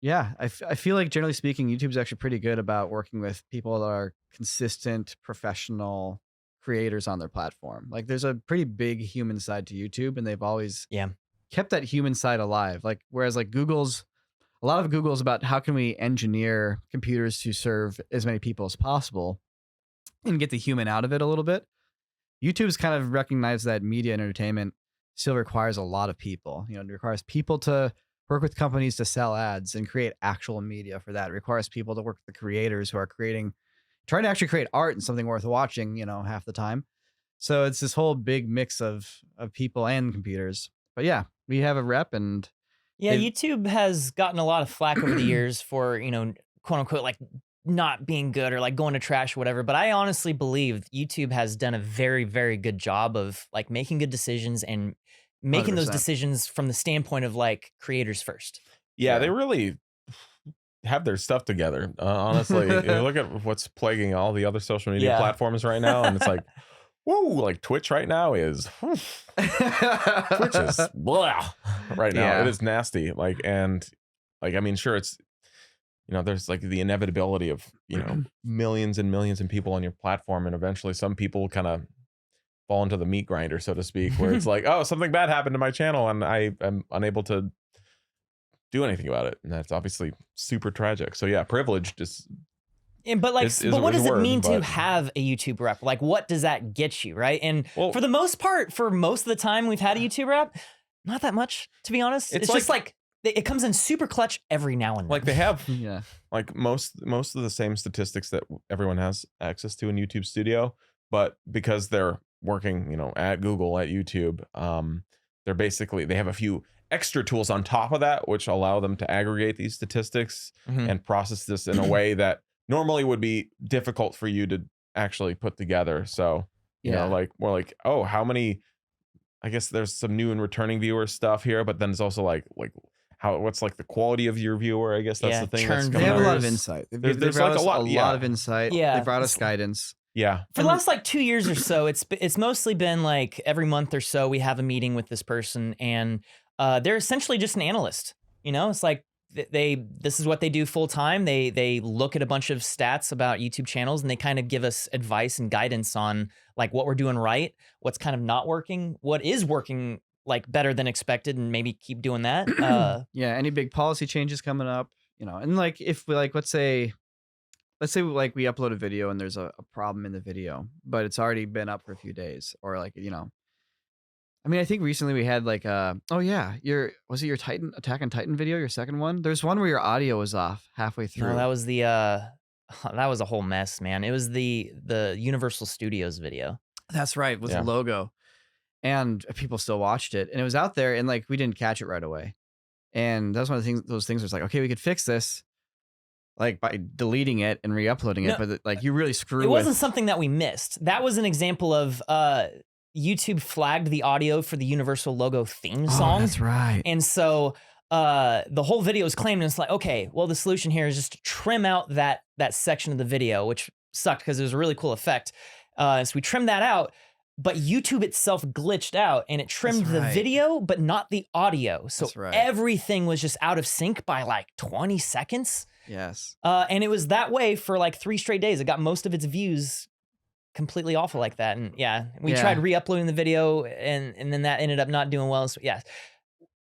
A: yeah, I feel like generally speaking, YouTube's actually pretty good about working with people that are consistent, professional creators on their platform. Like there's a pretty big human side to YouTube, and they've always kept that human side alive. Like, whereas like a lot of Google's about how can we engineer computers to serve as many people as possible and get the human out of it a little bit. YouTube's kind of recognized that media and entertainment still requires a lot of people. You know, it requires people to work with companies to sell ads and create actual media for that. It requires people to work with the creators who are trying to actually create art and something worth watching, you know, half the time. So it's this whole big mix of people and computers. But yeah, we have a rep, and
B: Yeah, YouTube has gotten a lot of flack over the years for, you know, quote unquote, like not being good or like going to trash or whatever. But I honestly believe YouTube has done a very, very good job of like making good decisions and making those
A: 100%.
B: decisions from the standpoint of like creators first.
C: Yeah, they really have their stuff together. Honestly, you look at what's plaguing all the other social media platforms right now, and it's like, whoa, like Twitch right now is Twitch is blah right now.
A: Yeah.
C: It is nasty. Like, and like, I mean, sure, it's, you know, there's like the inevitability of, you know, millions and millions of people on your platform, and eventually some people kind of fall into the meat grinder, so to speak, where it's like, oh, something bad happened to my channel and I am unable to do anything about it, and that's obviously super tragic. So yeah, privileged is
B: But like,
C: is
B: but what
C: a
B: does it
C: word,
B: mean to
C: but-
B: have a YouTube rep? Like, what does that get you, right? And
C: Well-
B: for the most part, for most of the time we've had a YouTube rep, not that much, to be honest.
C: It's
B: It's just like it comes in super clutch every now and then.
C: Like they have
A: Yeah.
C: like most of the same statistics that everyone has access to in YouTube Studio, but because they're working, at Google, at YouTube, they have a few extra tools on top of that which allow them to aggregate these statistics
B: Mhm.
C: and process this in a way that normally would be difficult for you to actually put together. So like more like, oh, how many, I guess there's some new and returning viewer stuff here, but then it's also like what's like the quality of your viewer, I guess that's
B: Yeah,
C: the thing
B: churn
C: that's
A: They
C: coming
A: have a
C: out.
A: lot of
B: Numbers.
A: insight. They've
C: There's
A: brought
C: like
A: us
C: a lot,
A: of insight.
B: Yeah.
A: They brought us
B: It's-
A: guidance.
C: Yeah.
B: For the last like 2 years or so, it's mostly been like every month or so we have a meeting with this person, and they're essentially just an analyst. It's like this is what they do full time. They look at a bunch of stats about YouTube channels, and they kind of give us advice and guidance on like what we're doing right, what's kind of not working, what is working like better than expected, and maybe keep doing that.
A: Yeah, any big policy changes coming up, and like if we like let's say like we upload a video and there's a problem in the video, but it's already been up for a few days, or like I mean, I think recently we had like oh yeah, was it your Titan Attack on Titan video, your second one? There's one where your audio was off halfway through.
B: No, that was the that was a whole mess, man. It was the Universal Studios video.
A: That's right, with
C: Yeah.
A: the logo. And people still watched it, and it was out there, and like we didn't catch it right away. And that's one of the things. Those things was like, okay, we could fix this, like by deleting it and re-uploading it.
B: No,
A: But like you really screw
B: It
A: with.
B: wasn't something that we missed. That was an example of YouTube flagged the audio for the Universal logo theme
A: Oh,
B: song.
A: that's right.
B: And so the whole video is claimed, and it's like, okay, well, the solution here is just to trim out that section of the video, which sucked because it was a really cool effect. So we trimmed that out, but YouTube itself glitched out, and it trimmed the
A: right.
B: video, but not the audio. So
A: That's right.
B: everything was just out of sync by like 20 seconds.
A: Yes.
B: And it was that way for like 3 straight days. It got most of its views completely awful like that. And yeah, we
A: Yeah.
B: tried re-uploading the video, and then that ended up not doing well. So yeah,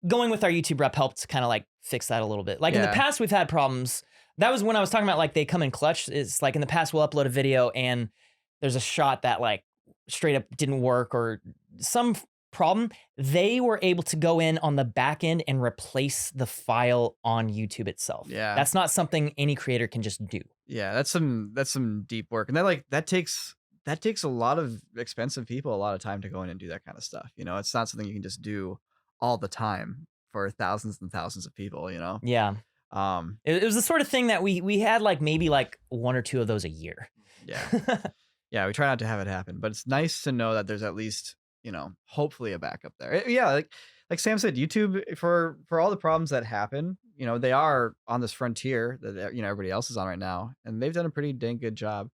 B: going with our YouTube rep helped kind of like fix that a little bit. Like in the
A: Yeah.
B: past, we've had problems. That was when I was talking about like they come in clutch. It's like in the past, we'll upload a video and there's a shot that like straight up didn't work or some problem. They were able to go in on the back end and replace the file on YouTube itself.
A: Yeah.
B: That's not something any creator can just do.
A: Yeah, that's some deep work, and that takes a lot of expensive people a lot of time to go in and do that kind of stuff. It's not something you can just do all the time for thousands and thousands of people.
B: Yeah. It was the sort of thing that we had like maybe like 1 or 2 of those a year.
A: Yeah. Yeah, we try not to have it happen, but it's nice to know that there's at least, hopefully a backup there. Yeah, like Sam said, YouTube for all the problems that happen, they are on this frontier that everybody else is on right now, and they've done a pretty dang good job.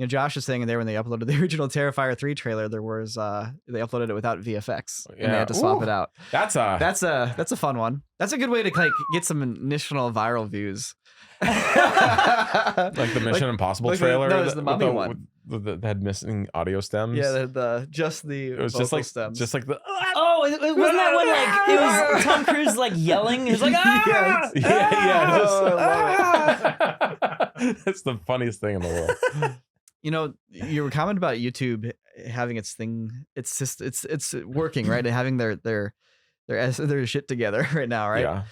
A: Josh is saying in there when they uploaded the original Terrifier 3 trailer, there was they uploaded it without VFX and they
C: Yeah.
A: had to swap
C: Ooh.
A: it out.
C: That's
A: a fun one. That's a good way to like get some initial viral views.
C: like the Mission Impossible
A: like
C: trailer.
A: no, it was the Mummy one.
C: That had missing audio stems.
A: Yeah, just the
C: it was just
A: vocal
C: like
A: stems.
C: just like the
B: Oh, it wasn't that one like it was Tom Cruise like yelling? It was like ah!
C: yeah.
A: Oh, I
C: It's the funniest thing in the world.
A: You were commenting about YouTube having its thing. It's just it's working, right? And having their shit together right now, right?
C: Yeah.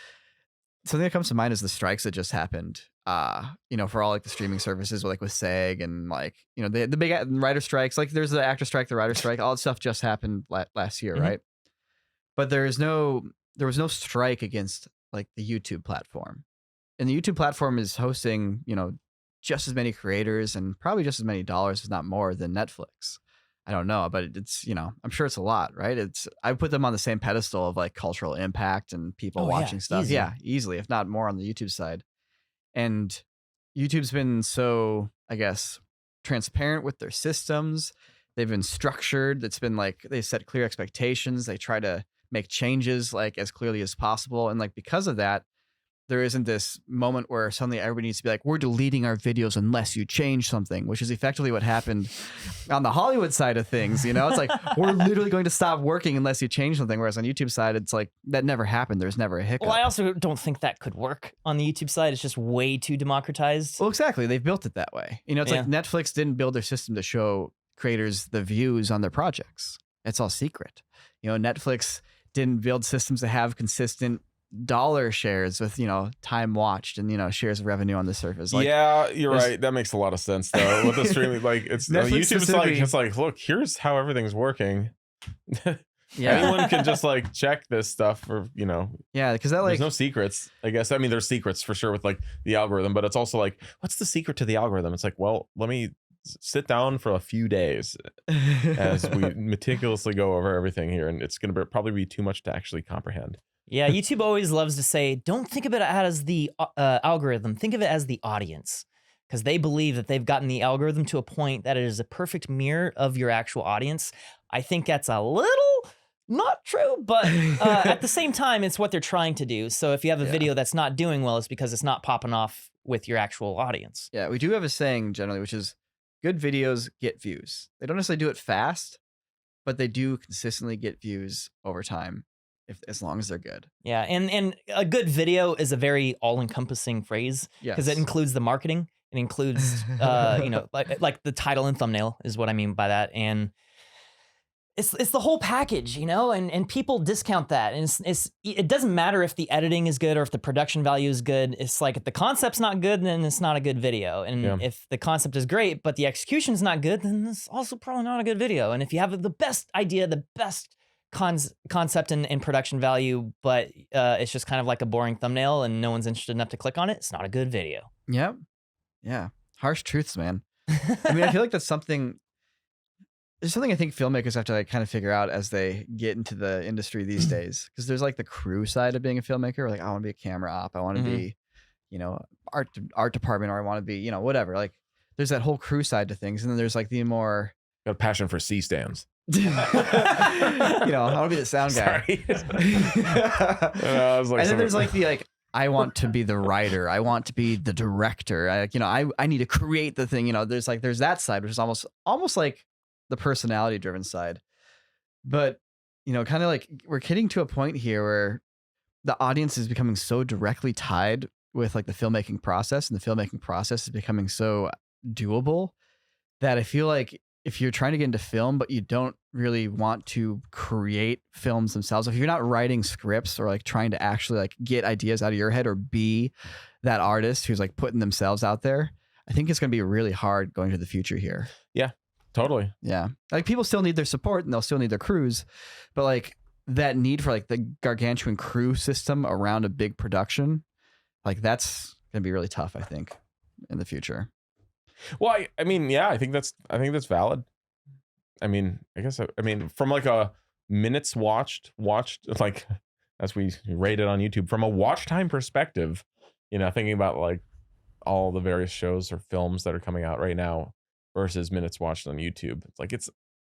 A: Something that comes to mind is the strikes that just happened. For all like the streaming services, like with SAG and like the big writer strikes. Like there's the actor strike, the writer strike. All that stuff just happened last year,
B: Mhm.
A: right? But there was no strike against like the YouTube platform, and the YouTube platform is hosting just as many creators and probably just as many dollars, if not more, than Netflix. I don't know, but it's I'm sure it's a lot, right? I put them on the same pedestal of like cultural impact and people
B: Oh, yeah,
A: watching stuff.
B: easy.
A: Yeah, easily, if not more on the YouTube side. And YouTube's been so, I guess, transparent with their systems. They've been structured. It's been like they set clear expectations. They try to make changes like as clearly as possible. And like because of that, there isn't this moment where suddenly everybody needs to be like, we're deleting our videos unless you change something, which is effectively what happened on the Hollywood side of things. You know, it's like, we're literally going to stop working unless you change something. Whereas on YouTube side, it's like, that never happened. There's never a hiccup.
B: Well, I also don't think that could work on the YouTube side. It's just way too democratized.
A: Well, exactly. They've built it that way. You know, it's like Netflix didn't build their system to show creators the views on their projects. It's all secret. You know, Netflix didn't build systems to have consistent dollar shares with, you know, time watched and, you know, shares of revenue on the surface. Like,
C: yeah, you're right. That makes a lot of sense though. With the streaming, like it's YouTube's like it's like, look, here's how everything's working.
A: Yeah.
C: Anyone can just like check this stuff or, you know.
A: Yeah, because that like
C: there's no secrets, I guess. I mean, there's secrets for sure with like the algorithm, but it's also like, what's the secret to the algorithm? It's like, well, let me sit down for a few days as we meticulously go over everything here, and it's going to probably be too much to actually comprehend.
B: Yeah, YouTube always loves to say, don't think of it as the algorithm, think of it as the audience. Because they believe that they've gotten the algorithm to a point that it is a perfect mirror of your actual audience. I think that's a little not true, but at the same time, it's what they're trying to do. So if you have a video that's not doing well, it's because it's not popping off with your actual audience.
A: Yeah, we do have a saying generally, which is good videos get views. They don't necessarily do it fast, but they do consistently get views over time, as long as they're good.
B: Yeah, and a good video is a very all-encompassing phrase because it includes the marketing. It includes, you know, like the title and thumbnail is what I mean by that, and it's the whole package, you know, and people discount that, and it doesn't matter if the editing is good or if the production value is good. It's like if the concept's not good, then it's not a good video, and if the concept is great but the execution's not good, then it's also probably not a good video. And if you have the best idea, the best concept and production value, but it's just kind of like a boring thumbnail and no one's interested enough to click on it, it's not a good video.
A: Yep. Yeah. Harsh truths, man. I mean, I feel like that's something. There's something I think filmmakers have to like kind of figure out as they get into the industry these days. Because there's like the crew side of being a filmmaker. Like, I want to be a camera op. I want to be, you know, art department, or I want to be, you know, whatever. Like, there's that whole crew side to things, and then there's like the more
C: got a passion for C-stands.
A: You know, I want to be the sound guy. And then there's like the like, I want to be the writer. I want to be the director. I need to create the thing. You know, there's that side, which is almost like the personality driven side. But, you know, kind of like we're getting to a point here where the audience is becoming so directly tied with like the filmmaking process, and the filmmaking process is becoming so doable that I feel like if you're trying to get into film, but you don't really want to create films themselves, if you're not writing scripts or like trying to actually like get ideas out of your head or be that artist who's like putting themselves out there, I think it's going to be really hard going to the future here.
C: Yeah, totally.
A: Yeah. Like people still need their support and they'll still need their crews, but like that need for like the gargantuan crew system around a big production, like that's going to be really tough, I think, in the future.
C: Well, I mean, yeah, I think that's valid. I mean, from like a minutes watched, like as we rate it on YouTube, from a watch time perspective, you know, thinking about like all the various shows or films that are coming out right now versus minutes watched on YouTube. It's like,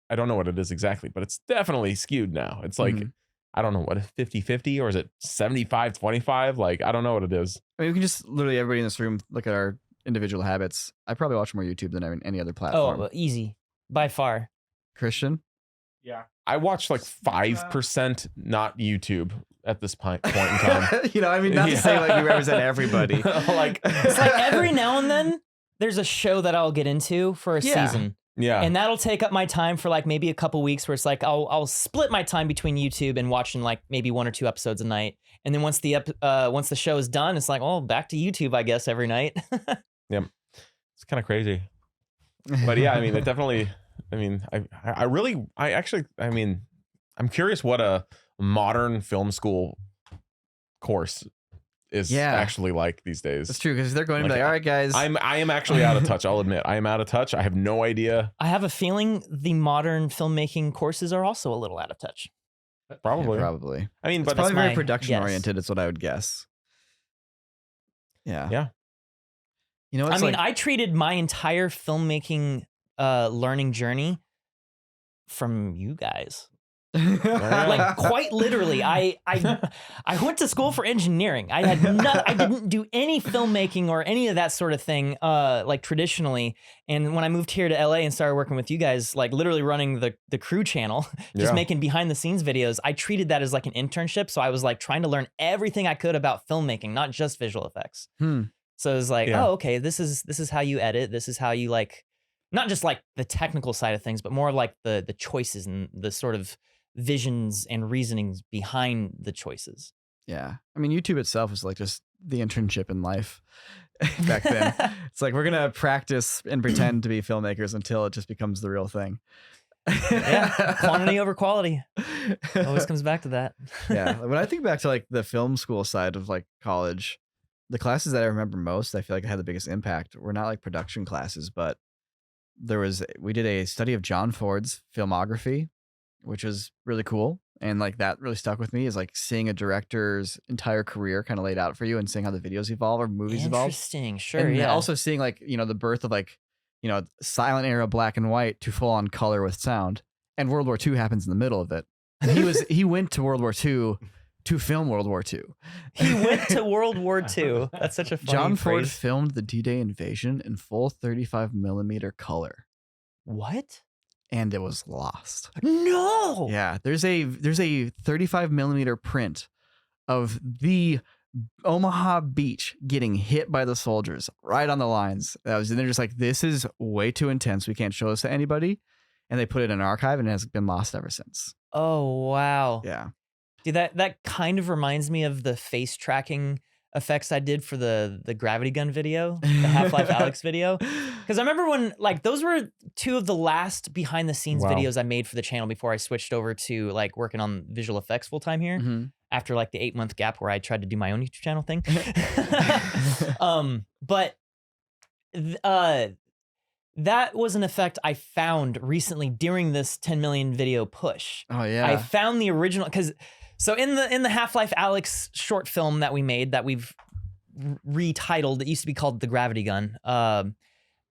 C: I don't know what it is exactly, but it's definitely skewed now. It's like, I don't know, what, 50-50 or is it 75-25? Like, I don't know what it is.
A: I mean, we can just literally, everybody in this room, look at our individual habits. I probably watch more YouTube than any other platform.
B: Oh, easy. By far.
A: Christian?
D: Yeah.
C: I watch like 5% not YouTube at this point in time.
A: You know, I mean, not to say like you represent everybody.
C: Like,
B: it's like every now and then there's a show that I'll get into for a season.
C: Yeah.
B: And that'll take up my time for like maybe a couple weeks, where it's like I'll split my time between YouTube and watching like maybe 1 or 2 episodes a night. And then once the show is done, it's like, oh, back to YouTube, I guess, every night.
C: Yeah. It's kind of crazy. But yeah, I mean, it definitely, I mean, I'm curious what a modern film school course is actually like these days.
A: That's true, because they're going to be like, all right, guys.
C: I am actually out of touch. I'll admit, I am out of touch. I have no idea.
B: I have a feeling the modern filmmaking courses are also a little out of touch.
C: Probably.
A: Yeah, probably.
C: I mean,
A: it's
C: but
A: probably
B: that's
A: very production
B: guess.
A: oriented. Is what I would guess. Yeah.
C: Yeah.
A: You know,
B: I mean, I treated my entire filmmaking learning journey from you guys. Like quite literally, I went to school for engineering. I didn't do any filmmaking or any of that sort of thing, like traditionally. And when I moved here to LA and started working with you guys, like literally running the crew channel, just making behind the scenes videos, I treated that as like an internship. So I was like trying to learn everything I could about filmmaking, not just visual effects. So it was like, oh, okay, this is how you edit. This is how you like, not just like the technical side of things, but more like the choices and the sort of visions and reasonings behind the choices.
A: Yeah. I mean, YouTube itself is like just the internship in life back then. It's like, we're going to practice and pretend to be filmmakers until it just becomes the real thing.
B: Yeah. Quantity over quality. Always comes back to that.
A: Yeah. When I think back to like the film school side of like college, the classes that I remember most, I feel like had the biggest impact were not like production classes, but we did a study of John Ford's filmography, which was really cool. And like that really stuck with me, is like seeing a director's entire career kind of laid out for you and seeing how the videos evolve or movies evolve.
B: Interesting. Sure.
A: And
B: yeah.
A: also seeing like, the birth of like, silent era black and white to full on color with sound. And World War II happens in the middle of it. And he went to World War II to film World War II.
B: He went to World War II. That's such a funny
A: John Ford
B: phrase.
A: filmed the D-Day invasion in full 35 millimeter color.
B: What?
A: And it was lost.
B: No.
A: Yeah, there's a 35 millimeter print of the Omaha beach getting hit by the soldiers right on the lines. And they're just like, this is way too intense. We can't show this to anybody. And they put it in an archive, and it has been lost ever since.
B: Oh wow.
A: Yeah.
B: Dude, that kind of reminds me of the face tracking effects I did for the gravity gun video, the Half-Life Alex video. Because I remember when, like, those were two of the last behind the scenes videos I made for the channel before I switched over to like working on visual effects full time here. After like the 8-month gap where I tried to do my own YouTube channel thing. But that was an effect I found recently during this 10 million video push.
A: Oh yeah.
B: I found the original, because so in the Half-Life Alex short film that we made that we've retitled, it used to be called The Gravity Gun.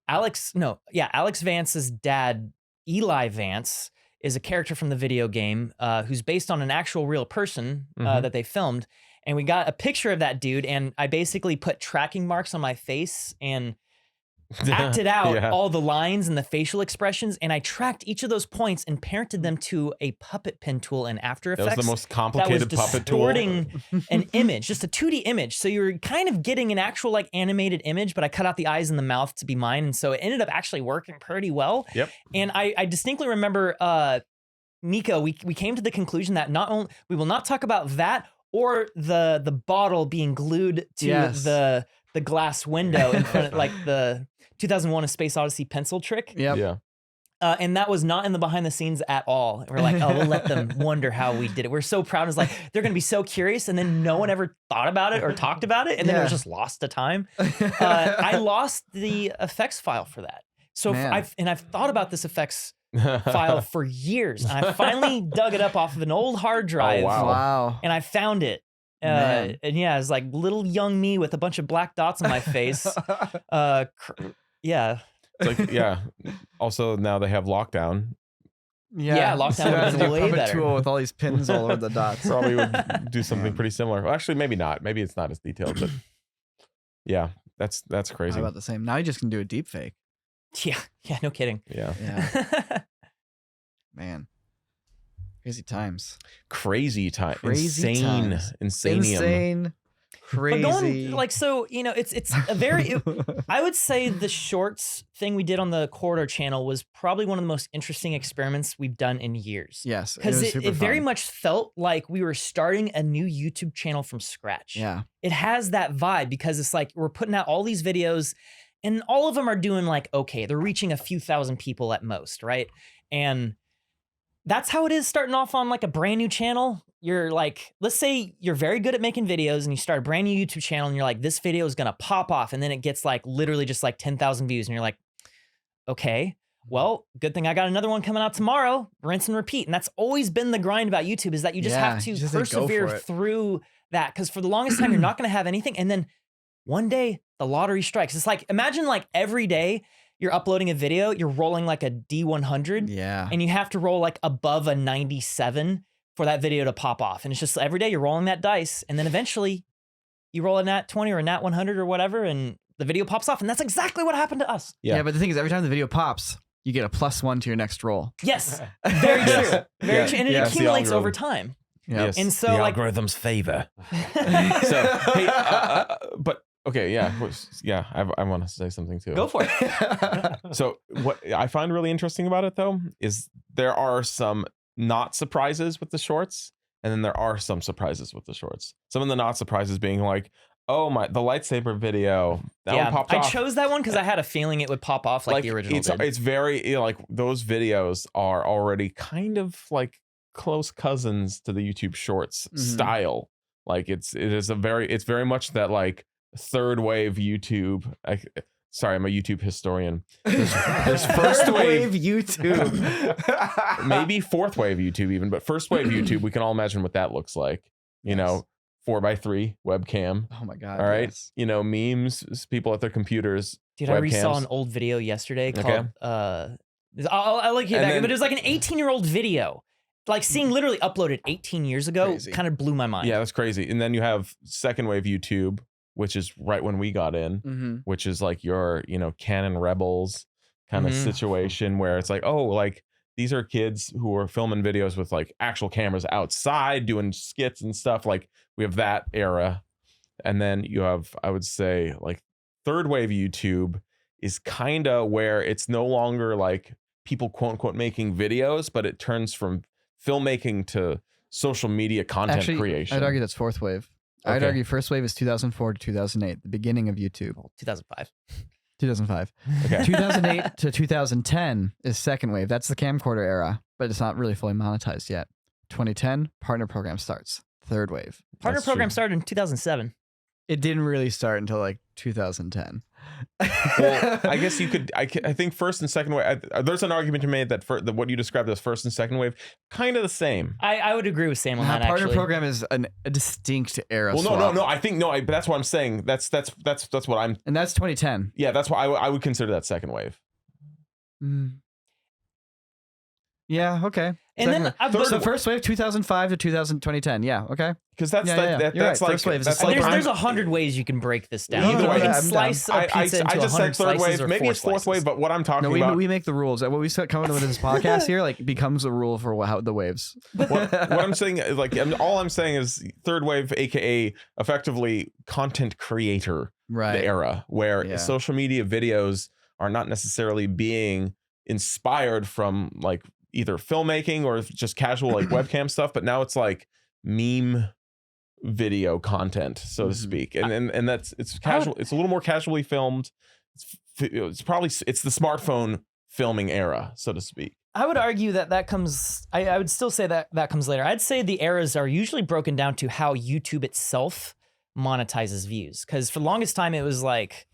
B: Alex Vance's dad, Eli Vance, is a character from the video game who's based on an actual real person that they filmed. And we got a picture of that dude, and I basically put tracking marks on my face and acted out all the lines and the facial expressions, and I tracked each of those points and parented them to a puppet pen tool in After Effects.
C: That was the most complicated puppet tool.
B: Distorting an image, just a 2D image. So you're kind of getting an actual like animated image, but I cut out the eyes and the mouth to be mine, and so it ended up actually working pretty well.
C: Yep.
B: And I distinctly remember Nico, we came to the conclusion that not only we will not talk about that or the bottle being glued to the glass window in front of like the 2001 A Space Odyssey pencil trick.
A: Yep.
C: Yeah.
B: And that was not in the behind the scenes at all. We're like, oh, we'll let them wonder how we did it. We're so proud. It's like, they're going to be so curious. And then no one ever thought about it or talked about it. And then it was just lost to time. I lost the effects file for that. So I've thought about this effects file for years. And I finally dug it up off of an old hard drive.
C: Oh, wow.
B: And I found it. And yeah, it's like little young me with a bunch of black dots on my face. Yeah.
C: It's like, also now they have lockdown.
B: Yeah, lockdown was way better.
A: Tool with all these pins all over the dots.
C: Probably would do something pretty similar. Well, actually, maybe not. Maybe it's not as detailed, but yeah, that's crazy.
A: How about the same? Now you just can do a deep fake.
B: Yeah, no kidding.
C: Yeah.
A: Man. Crazy times.
C: Crazy time.
A: Crazy
C: Insane.
A: times.
C: Insanium.
A: Insane. Crazy.
B: But going, like, so, it's a very, I would say the shorts thing we did on the Corridor channel was probably one of the most interesting experiments we've done in years.
A: Yes.
B: Because it very much felt like we were starting a new YouTube channel from scratch.
A: Yeah.
B: It has that vibe because it's like we're putting out all these videos and all of them are doing like, okay, they're reaching a few thousand people at most, right? And that's how it is starting off on like a brand new channel. You're like, let's say you're very good at making videos and you start a brand new YouTube channel and you're like, this video is going to pop off. And then it gets like literally just like 10,000 views. And you're like, okay, well, good thing I got another one coming out tomorrow, rinse and repeat. And that's always been the grind about YouTube, is that you just have to persevere through that. Because for the longest time, you're not going to have anything. And then one day the lottery strikes. It's like, imagine like every day you're uploading a video, you're rolling like a D100,
A: Yeah.
B: and you have to roll like above a 97 for that video to pop off. And it's just every day you're rolling that dice, and then eventually you roll a nat 20 or a nat 100 or whatever, and the video pops off. And that's exactly what happened to us.
C: Yeah.
A: But the thing is, every time the video pops, you get a +1 to your next roll.
B: Yes, very true. Very true. And it
C: Yeah, it's the
B: accumulates over
C: algorithm.
B: time.
A: Yeah.
C: Yes,
B: And so,
C: the
B: like-
C: algorithm's favor. So, hey, but okay, yeah, I want to say something too.
B: Go for it.
C: So what I find really interesting about it though is there are some not surprises with the shorts, and then there are some surprises with the shorts. Some of the not surprises being like, oh the lightsaber video that one popped
B: I
C: off.
B: chose that one because I had a feeling it would pop off like the original did.
C: It's very like those videos are already kind of like close cousins to the YouTube Shorts style. Like it's very much that like third wave YouTube. Sorry, I'm a YouTube historian. There's first wave
A: YouTube,
C: maybe fourth wave YouTube even, but first wave YouTube, we can all imagine what that looks like. You know, 4x3 webcam.
A: Oh my god!
C: All right,
A: yes.
C: you know, memes, people at their computers.
B: Dude, I resaw
C: webcams.
B: an old video yesterday
C: Okay.
B: called I'll like you
C: And
B: back,
C: then-
B: but it was like an 18-year-old video. Like seeing literally uploaded 18 years ago
A: Crazy.
B: kind of blew my mind.
C: Yeah, that's crazy. And then you have second wave YouTube, which is right when we got in,
A: Mm-hmm.
C: which is like your, you know, Canon Rebels kind of
B: Mhm.
C: situation where it's like, oh, like these are kids who are filming videos with like actual cameras outside doing skits and stuff. Like we have that era. And then you have, I would say, like third wave YouTube is kind of where it's no longer like people quote unquote making videos, but it turns from filmmaking to social media content
A: Actually,
C: creation.
A: I'd argue that's fourth wave. I'd
C: Okay.
A: argue first wave is 2004 to 2008, the beginning of YouTube.
B: 2005.
A: 2005.
C: Okay.
A: 2008 to 2010 is second wave. That's the camcorder era, but it's not really fully monetized yet. 2010, partner program starts. Third wave.
B: Partner
C: That's
B: program
C: true.
B: started in 2007.
A: It didn't really start until like 2010.
C: Well, I guess you could. I think first and second wave. There's an argument to be made that that what you described as first and second wave, kind of the same.
B: I would agree with Sam on that
A: partner
B: actually.
A: program is a distinct era.
C: Well,
A: swap.
C: no. I think no. But that's what I'm saying. That's what I'm.
A: And that's 2010.
C: Yeah, that's why I would consider that second wave.
A: Mm. Yeah, okay.
B: And then
A: So first wave 2005 to 2010. Yeah, okay.
C: Because that's
A: Yeah,
C: like
A: yeah.
C: that,
A: You're
C: that's
A: right.
C: like
A: First wave is
C: that's
A: a
C: like
A: slight
B: there's
C: I'm-
B: 100 ways you can break this down.
C: Either
B: you
C: way,
B: can
A: I'm
B: slice
A: down.
B: a pizza into
C: I just
B: 100
C: said third
B: slices
C: wave.
B: or
C: Maybe
B: 4
C: it's fourth
B: slices.
C: wave, but what I'm talking
A: No,
C: about.
A: we make the rules. When we start coming up with this podcast here, like it becomes a rule for how the waves.
C: what I'm saying is like all I'm saying is third wave, aka effectively content creator
A: Right.
C: the era where
A: Yeah.
C: social media videos are not necessarily being inspired from like either filmmaking or just casual like webcam stuff, but now it's like meme video content, so to
A: Mhm.
C: speak, and that's it's casual. It's a little more casually filmed. It's probably it's the smartphone filming era, so to speak.
B: I would argue that comes. I would still say that comes later. I'd say the eras are usually broken down to how YouTube itself monetizes views. Because for the longest time, it was like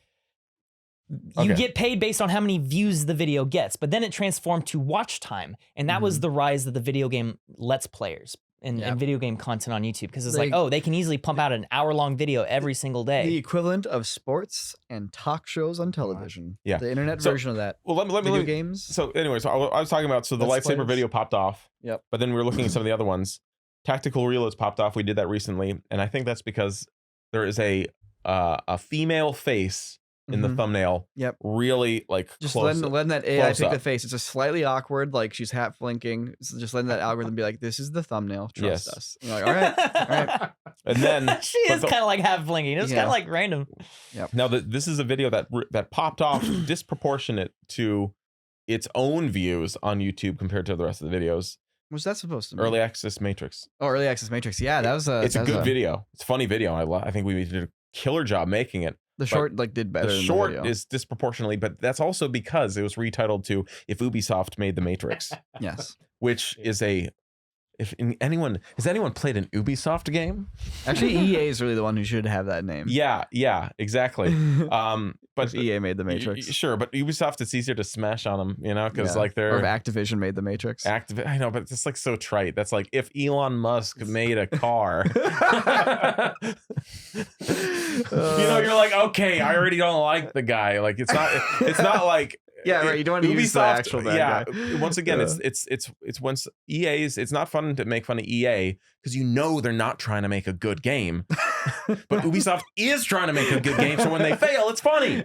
B: you
C: Okay.
B: get paid based on how many views the video gets. But then it transformed to watch time, and that was the rise of the video game Let's Players and video game content on YouTube. Because it's like, oh, they can easily pump out an hour-long video every single day.
A: The equivalent of sports and talk shows on television.
C: Yeah.
A: The internet
C: So-
A: version of that.
C: Well, let
A: Video
C: me
A: games.
C: So anyway, so I was talking about, so the
A: Let's
C: lightsaber
A: Players.
C: video popped off.
A: Yep.
C: But then we were looking at some of the other ones. Tactical reloads popped off. We did that recently, and I think that's because there is a female face in the
A: Mhm.
C: thumbnail.
A: Yep.
C: Really like
A: Just
C: close.
A: letting that AI
C: close
A: pick the
C: up.
A: face. It's just slightly awkward, like she's half blinking. So just letting that algorithm be like, "This is the thumbnail. Trust
C: Yes.
A: us." And you're like, all right, all right.
C: And then
B: she
C: but
B: is
C: the-
B: kind of like half blinking. It's kind
A: Yeah.
B: of like random.
C: now this is a video that popped off disproportionate to its own views on YouTube compared to the rest of the videos.
A: What's that supposed to be?
C: Early Access Matrix.
A: Oh, early access matrix. Yeah, that was a.
C: It's a
A: that was
C: good video. It's a funny video. I think we did a killer job making it.
A: The short like did better.
C: The
A: than
C: short
A: the video.
C: is disproportionately, but that's also because it was retitled to "If Ubisoft Made the Matrix,"
A: Yes.
C: which is a. If anyone has anyone played an Ubisoft game?
A: Actually, EA is really the one who should have that name.
C: Yeah, exactly. But
A: But EA made the Matrix.
C: Sure, but Ubisoft, it's easier to smash on them, you know, because
A: Yeah.
C: like
A: Or
C: they're
A: if Activision made the Matrix.
C: active. I know, but it's like so trite. That's like if Elon Musk made a car. You know, you're like, okay, I already don't like the guy. Like it's not like
A: Yeah, right. You don't want to use the
C: Ubisoft,
A: actual bad guy.
C: once again, it's once EA's. It's not fun to make fun of EA because you know they're not trying to make a good game, but Ubisoft is trying to make a good game. So when they fail, it's funny.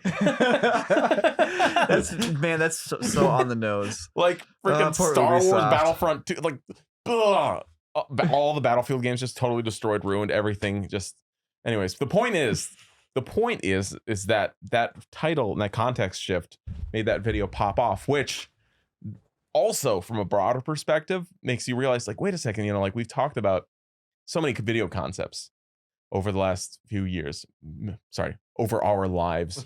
A: That's so on the nose.
C: Like freaking
A: Poor
C: Star Wars
A: Ubisoft.
C: Battlefront 2, like ugh, all the Battlefield games just totally destroyed, ruined everything. Just anyways, the point is that title and that context shift made that video pop off, which also from a broader perspective makes you realize, like, wait a second, like we've talked about so many video concepts over the last few years, over our lives.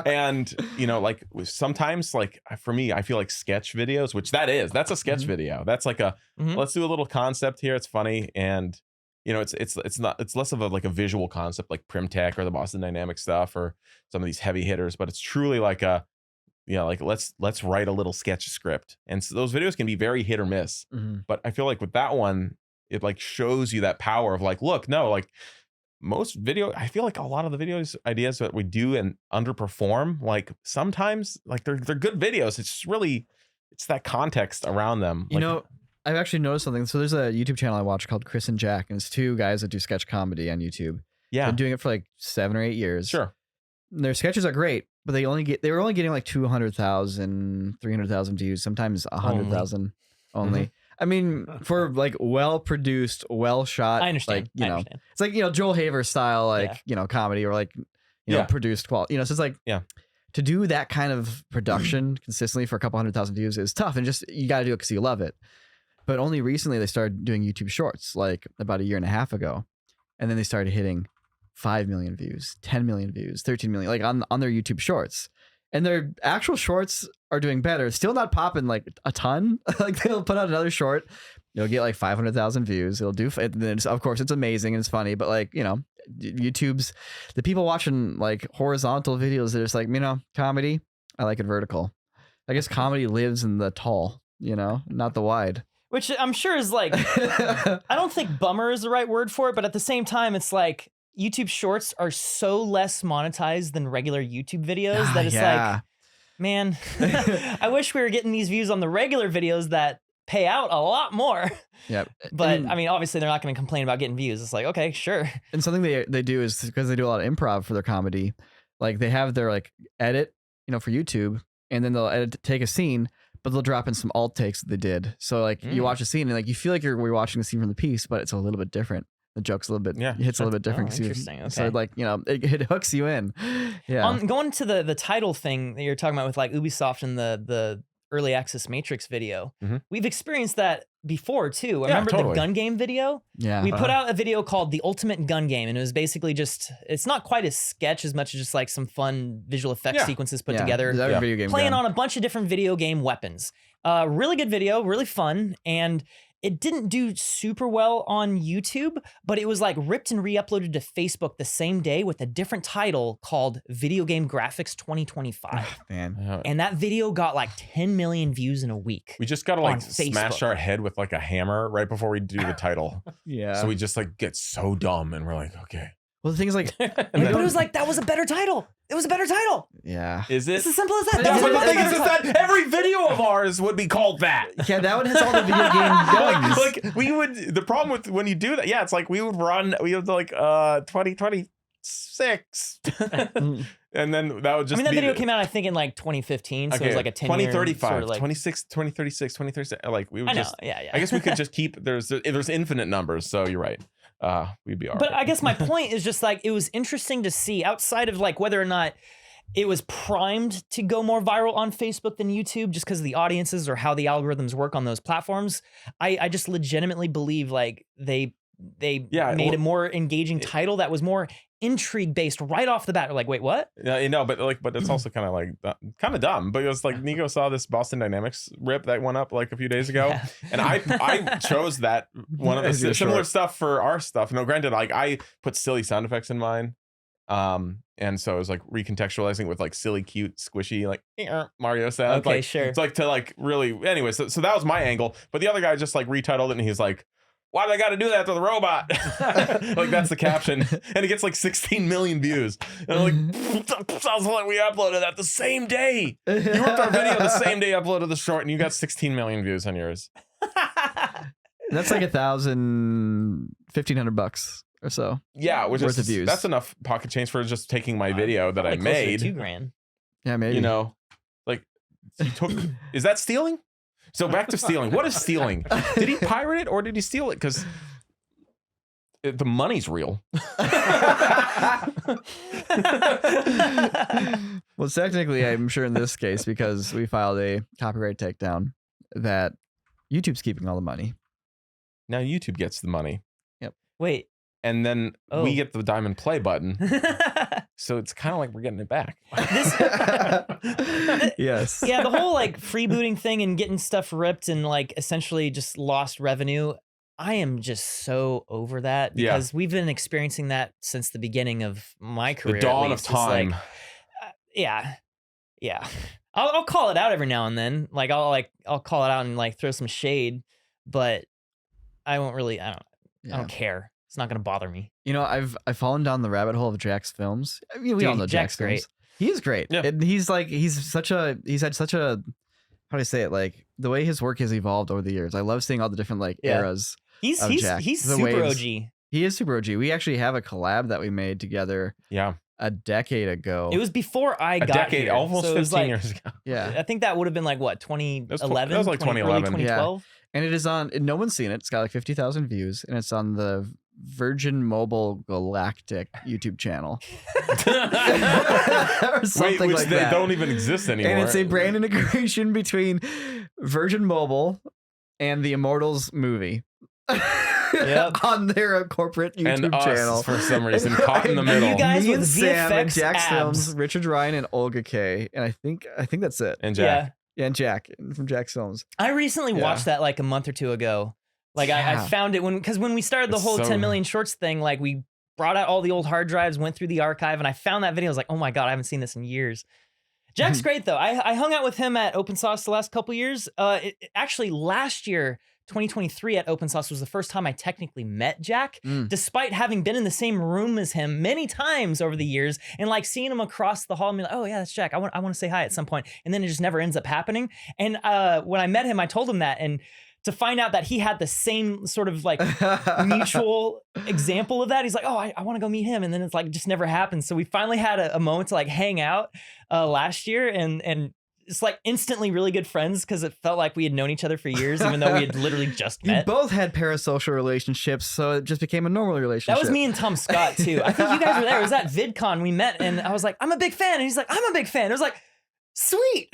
C: And like sometimes, like for me, I feel like sketch videos, which that's a sketch video. That's like let's do a little concept here, it's funny, and it's less of a visual concept like Primtech or the Boston Dynamics stuff or some of these heavy hitters, but it's truly like let's write a little sketch script. And so those videos can be very hit or miss. But I feel like with that one, it like shows you that power of like, look, no, like most video, I feel like a lot of the videos ideas that we do and underperform, like sometimes like they're good videos. It's that context around them.
A: I've actually noticed something. So there's a YouTube channel I watch called Chris and Jack, and it's two guys that do sketch comedy on YouTube.
C: Yeah.
A: Been doing it for like 7 or 8 years.
C: Sure.
A: And their sketches are great, but they were only getting like 200,000, 300,000 views, sometimes 100,000 only. I mean, for like well-produced, well-shot,
B: I understand.
A: like, it's like, Joel Haver style, like, comedy or like, produced quality, so it's like, to do that kind of production consistently for a couple 100,000 views is tough, and just, you got to do it because you love it. But only recently they started doing YouTube shorts, like about 1.5 years ago. And then they started hitting 5 million views, 10 million views, 13 million, like on their YouTube shorts. And their actual shorts are doing better. Still not popping like a ton. Like they'll put out another short, it'll get like 500,000 views. It'll do, and then of course it's amazing and it's funny, but like, YouTube's, the people watching like horizontal videos, they're just like, comedy, I like it vertical. I guess comedy lives in the tall, not the wide.
B: Which I'm sure is like, I don't think bummer is the right word for it, but at the same time, it's like YouTube shorts are so less monetized than regular YouTube videos that it's like, man, I wish we were getting these views on the regular videos that pay out a lot more.
A: Yeah.
B: But I mean, obviously they're not going to complain about getting views. It's like, okay, sure.
A: And something they do is because they do a lot of improv for their comedy, like they have their like edit, for YouTube, and then they'll take a scene, but they'll drop in some alt takes that they did. So like you watch a scene and like you feel like we're watching the scene from the piece, but it's a little bit different. The joke's a little bit, hits a little bit different.
B: Oh, interesting. Okay.
A: So like, it hooks you in. Yeah.
B: Going to the title thing that you're talking about with like Ubisoft and the early access Matrix video, we've experienced that before too. I remember the gun game video.
A: Yeah.
B: We put out a video called The Ultimate Gun Game, and it was basically just, it's not quite a sketch as much as just like some fun visual effects sequences put together.
A: Video game
B: playing on a bunch of different video game weapons. Really good video, really fun, and it didn't do super well on YouTube, but it was like ripped and re-uploaded to Facebook the same day with a different title called Video Game Graphics 2025.
A: Man.
B: And that video got like 10 million views in a week.
C: We just gotta like smash our head with like a hammer right before we do the title.
A: Yeah.
C: So we just like get so dumb and we're like, okay.
A: Well, the thing is like,
B: but it was like, that was a better title. It was a better title.
A: Yeah.
C: Is it?
B: It's as simple as that.
C: That's what the thing is that every video of ours would be called that.
A: Yeah, that one has all the video game guns.
C: like we would, the problem with when you do that, it's like we would like 2026. And then that would just
B: that video came out, I think, in like 2015. So it was like a 10
C: 2035,
B: sort of like,
C: 26, 2036, 2036. Like we would just,
B: yeah.
C: I guess we could just keep, there's infinite numbers. So you're right. We'd be all
B: But
C: right.
B: I guess my point is just like, it was interesting to see outside of like whether or not it was primed to go more viral on Facebook than YouTube just because of the audiences or how the algorithms work on those platforms. I just legitimately believe like they made a more engaging title that was more intrigue based right off the bat. We're like, wait, what?
C: Yeah, but it's also kind of like dumb. But it was like Nico saw this Boston Dynamics rip that went up like a few days ago, and I chose that one of the similar stuff for our stuff. No, granted, like I put silly sound effects in mine, and so it was like recontextualizing with like silly, cute, squishy like Mario sounds.
B: Okay,
C: like,
B: sure.
C: It's like to like really. Anyway, so that was my angle. But the other guy just like retitled it, and he's like, why do I got to do that to the robot? Like that's the caption, and it gets like 16 million views. And I'm like, sounds like we uploaded that the same day. You worked our video the same day, uploaded the short, and you got 16 million views on yours.
A: That's like $1,500 or so.
C: Yeah, which
A: worth
C: is
A: of views.
C: That's enough pocket change for just taking my video that I
B: Probably closer to
C: made.
B: $2,000.
A: Yeah, maybe.
C: You know, like he took. Is that stealing? So back to stealing. What is stealing? Did he pirate it or did he steal it? Because the money's real.
A: Well, technically, I'm sure in this case, because we filed a copyright takedown, that YouTube's keeping all the money.
C: Now YouTube gets the money.
B: Wait.
C: And then
B: Oh.
C: we get the diamond play button. So it's kind of like we're getting it back.
A: Yes.
B: Yeah, the whole like freebooting thing and getting stuff ripped and like essentially just lost revenue. I am just so over that because we've been experiencing that since the beginning of my career.
C: The dawn
B: at
C: of
B: least. It's like,
C: time.
B: yeah. I'll call it out every now and then. Like I'll call it out and like throw some shade, but I won't really. I don't care. It's not gonna bother me.
A: You know, I've fallen down the rabbit hole of Jack's films. I mean, we all know
B: Jack's
A: Jack's
B: great.
A: films. He is great.
C: Yeah.
A: And he's had such a, how do I say it? Like the way his work has evolved over the years. I love seeing all the different like eras.
B: He's
A: of Jack.
B: he's
A: The
B: super
A: waves.
B: OG.
A: He is super OG. We actually have a collab that we made together
C: Yeah.
A: a decade ago.
B: It was before I
C: A
B: got
C: decade,
B: here,
C: almost
B: so it
C: 15
B: was like,
C: years ago.
A: Yeah.
B: I think that would have been like what 2011.
C: that was like 2011.
B: early
A: Yeah.
B: 2012.
A: And it is on, no one's seen it. It's got like 50,000 views and it's on the Virgin Mobile Galactic YouTube channel. Or something
C: Wait, which
A: like
C: they
A: that.
C: don't even exist anymore.
A: And it's a brand integration between Virgin Mobile and the Immortals movie.
B: Yep.
A: On their corporate YouTube
C: and us,
A: channel.
C: for some reason, caught in the
B: And
C: middle.
B: you guys
A: Me
B: with
A: and Sam and
B: VFX
A: Jack's
B: abs.
A: Films, Richard Ryan and Olga K. And I think that's it.
C: And Jack.
A: Yeah, and Jack from Jack's Films.
B: I recently
A: Yeah.
B: watched that like a month or two ago. Like I
A: Yeah.
B: found it when we started the
C: It's
B: whole
C: so-
B: 10 million shorts thing. Like we brought out all the old hard drives, went through the archive, and I found that video. I was like, oh my god, I haven't seen this in years. Jack's great though. I hung out with him at Open Sauce the last couple years. Actually, last year, 2023 at Open Sauce was the first time I technically met Jack, despite having been in the same room as him many times over the years, and like seeing him across the hall and be like, oh yeah, that's Jack. I want to say hi at some point, and then it just never ends up happening. And when I met him, I told him that, and to find out that he had the same sort of like mutual example of that, he's like, oh, I want to go meet him, and then it's like just never happens. So we finally had a moment to like hang out last year, and it's like instantly really good friends because it felt like we had known each other for years, even though we had literally just
A: You
B: met.
A: both had parasocial relationships, so it just became a normal relationship.
B: That was me and Tom Scott too. I think you guys were there. It was at VidCon we met, and I was like, I'm a big fan, and he's like, I'm a big fan. It was like, sweet,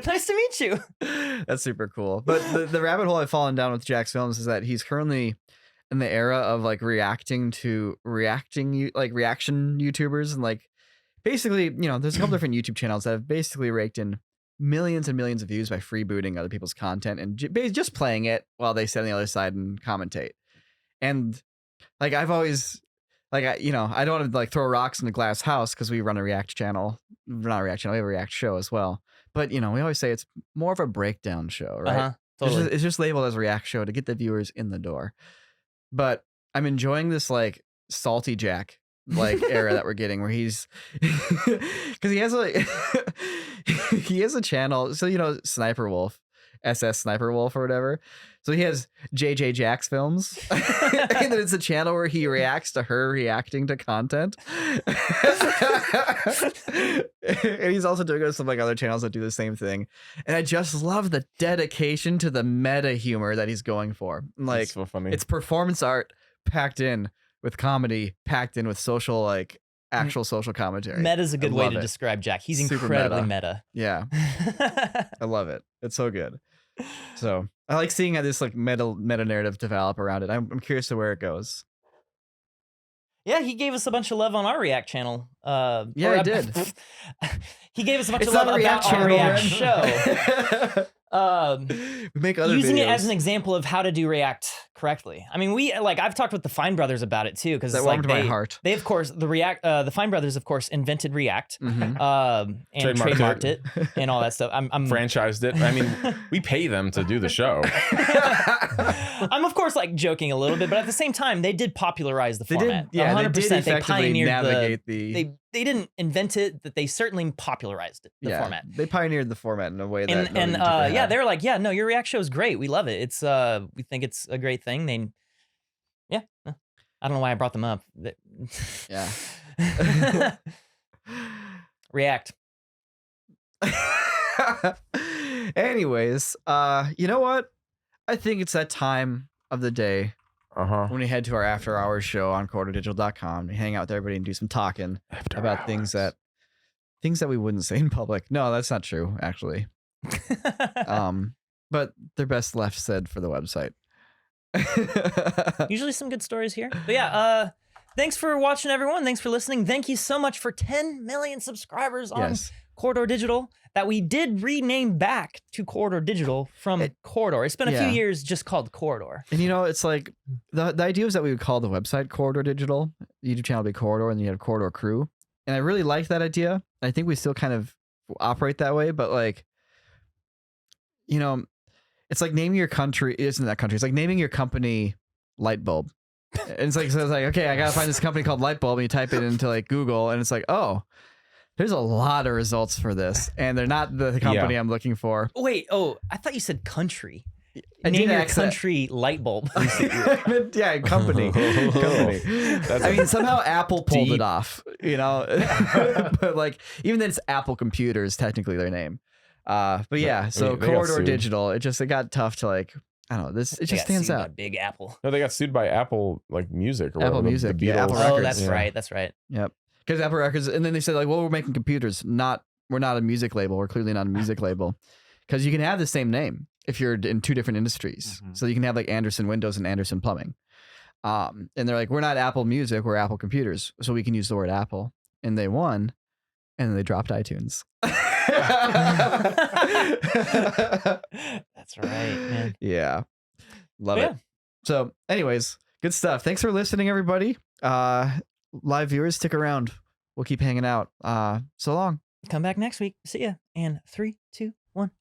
B: nice to meet you.
A: That's super cool. But the rabbit hole I've fallen down with Jack's Films is that he's currently in the era of like reaction YouTubers, and like basically, you know, there's a couple different YouTube channels that have basically raked in millions and millions of views by freebooting other people's content and just playing it while they sit on the other side and commentate. And like I've always like I don't want to like throw rocks in the glass house because we run a React channel. Not a React channel, we have a React show as well. But you know, we always say it's more of a breakdown show, right?
B: Totally.
A: It's just labeled as a React show to get the viewers in the door. But I'm enjoying this like salty Jack like era that we're getting, where he's because he has like he has a channel. So you know, Sniper Wolf, SS Sniper Wolf or whatever. So he has JJ Jack's Films, and then it's a channel where he reacts to her reacting to content. And he's also doing it with some like other channels that do the same thing. And I just love the dedication to the meta humor that he's going for. Like
C: It's so funny.
A: it's performance art packed in with comedy, packed in with social like actual social commentary.
B: Meta's a good
A: I
B: way
A: love
B: to
A: it.
B: describe Jack. He's
A: Super
B: incredibly
A: meta. Yeah,
B: meta.
A: I love it. It's so good. So I like seeing how this like meta narrative develop around it. I'm curious to where it goes.
B: Yeah, he gave us a bunch of love on our React channel.
A: Yeah,
B: or
A: I did.
B: He gave us a bunch
A: It's
B: of love
A: not a React
B: about our
A: channel,
B: React
A: Ren.
B: show.
A: We make other
B: Using
A: videos.
B: it as an example of how to do React correctly. I mean, I've talked with the Fine Brothers about it too, because
A: that
B: it's like
A: warmed my heart.
B: they of course the Fine Brothers of course invented React
A: Mhm.
B: and
C: Trademarked
B: trademarked it and all that stuff. I'm
C: Franchised it. I mean, we pay them to do the show.
B: I'm of course like joking a little bit, but at the same time, they did popularize the format.
A: They did
B: 100%. They
A: effectively
B: pioneered
A: navigate
B: They didn't invent it, but they certainly popularized it, the format.
A: They pioneered the format in a way that
B: And
A: no YouTuber
B: yeah,
A: had.
B: they were like, yeah, no, your React show is great. We love it. It's we think it's a great thing. Yeah. I don't know why I brought them up.
A: Yeah.
B: React.
A: Anyways, you know what? I think it's that time of the day when we head to our after hours show on quarterdigital.com. We hang out with everybody and do some talking about things that we wouldn't say in public. No, that's not true, actually. But they're best left said for the website.
B: Usually some good stories here. But yeah, thanks for watching, everyone. Thanks for listening. Thank you so much for 10 million subscribers on Corridor Digital that we did rename back to Corridor Digital from Corridor. It's been a few years just called Corridor.
A: And you know, it's like the idea was that we would call the website Corridor Digital, the YouTube channel would be Corridor, and then you have Corridor Crew. And I really like that idea. I think we still kind of operate that way, but like, you know, it's like naming your country, isn't that country? It's like naming your company Lightbulb. And it's like, so it's like, okay, I gotta find this company called Lightbulb, and you type it into like Google, and it's like, oh, there's a lot of results for this, and they're not the company I'm looking for.
B: Wait, I thought you said country.
A: I
B: Name
A: did
B: your
A: accent.
B: country light bulb.
A: Yeah, company. I mean, somehow Apple pulled it off, you know. But like, even then, it's Apple Computers, technically their name. But yeah, so
C: they got
A: Corridor
C: sued.
A: Digital, it got tough to like, I don't know. It just stands
B: By
A: out.
B: Big Apple.
C: No, they got sued by Apple, like music or
A: Apple
C: whatever,
A: Music,
C: the
A: yeah,
C: Beatles.
A: Apple
B: Oh,
A: Records.
B: that's right. That's right.
A: Yep. Because Apple Records, and then they said like, well, we're making computers, we're not a music label. We're clearly not a music label, because you can have the same name if you're in two different industries. So you can have like Anderson Windows and Anderson Plumbing. And they're like, we're not Apple Music, we're Apple Computers, so we can use the word Apple. And they won, and then they dropped iTunes.
B: That's right, man.
A: Yeah. Love it. So anyways, good stuff. Thanks for listening, everybody. Live viewers, stick around. We'll keep hanging out. So long.
B: Come back next week. See ya. And 3, 2, 1.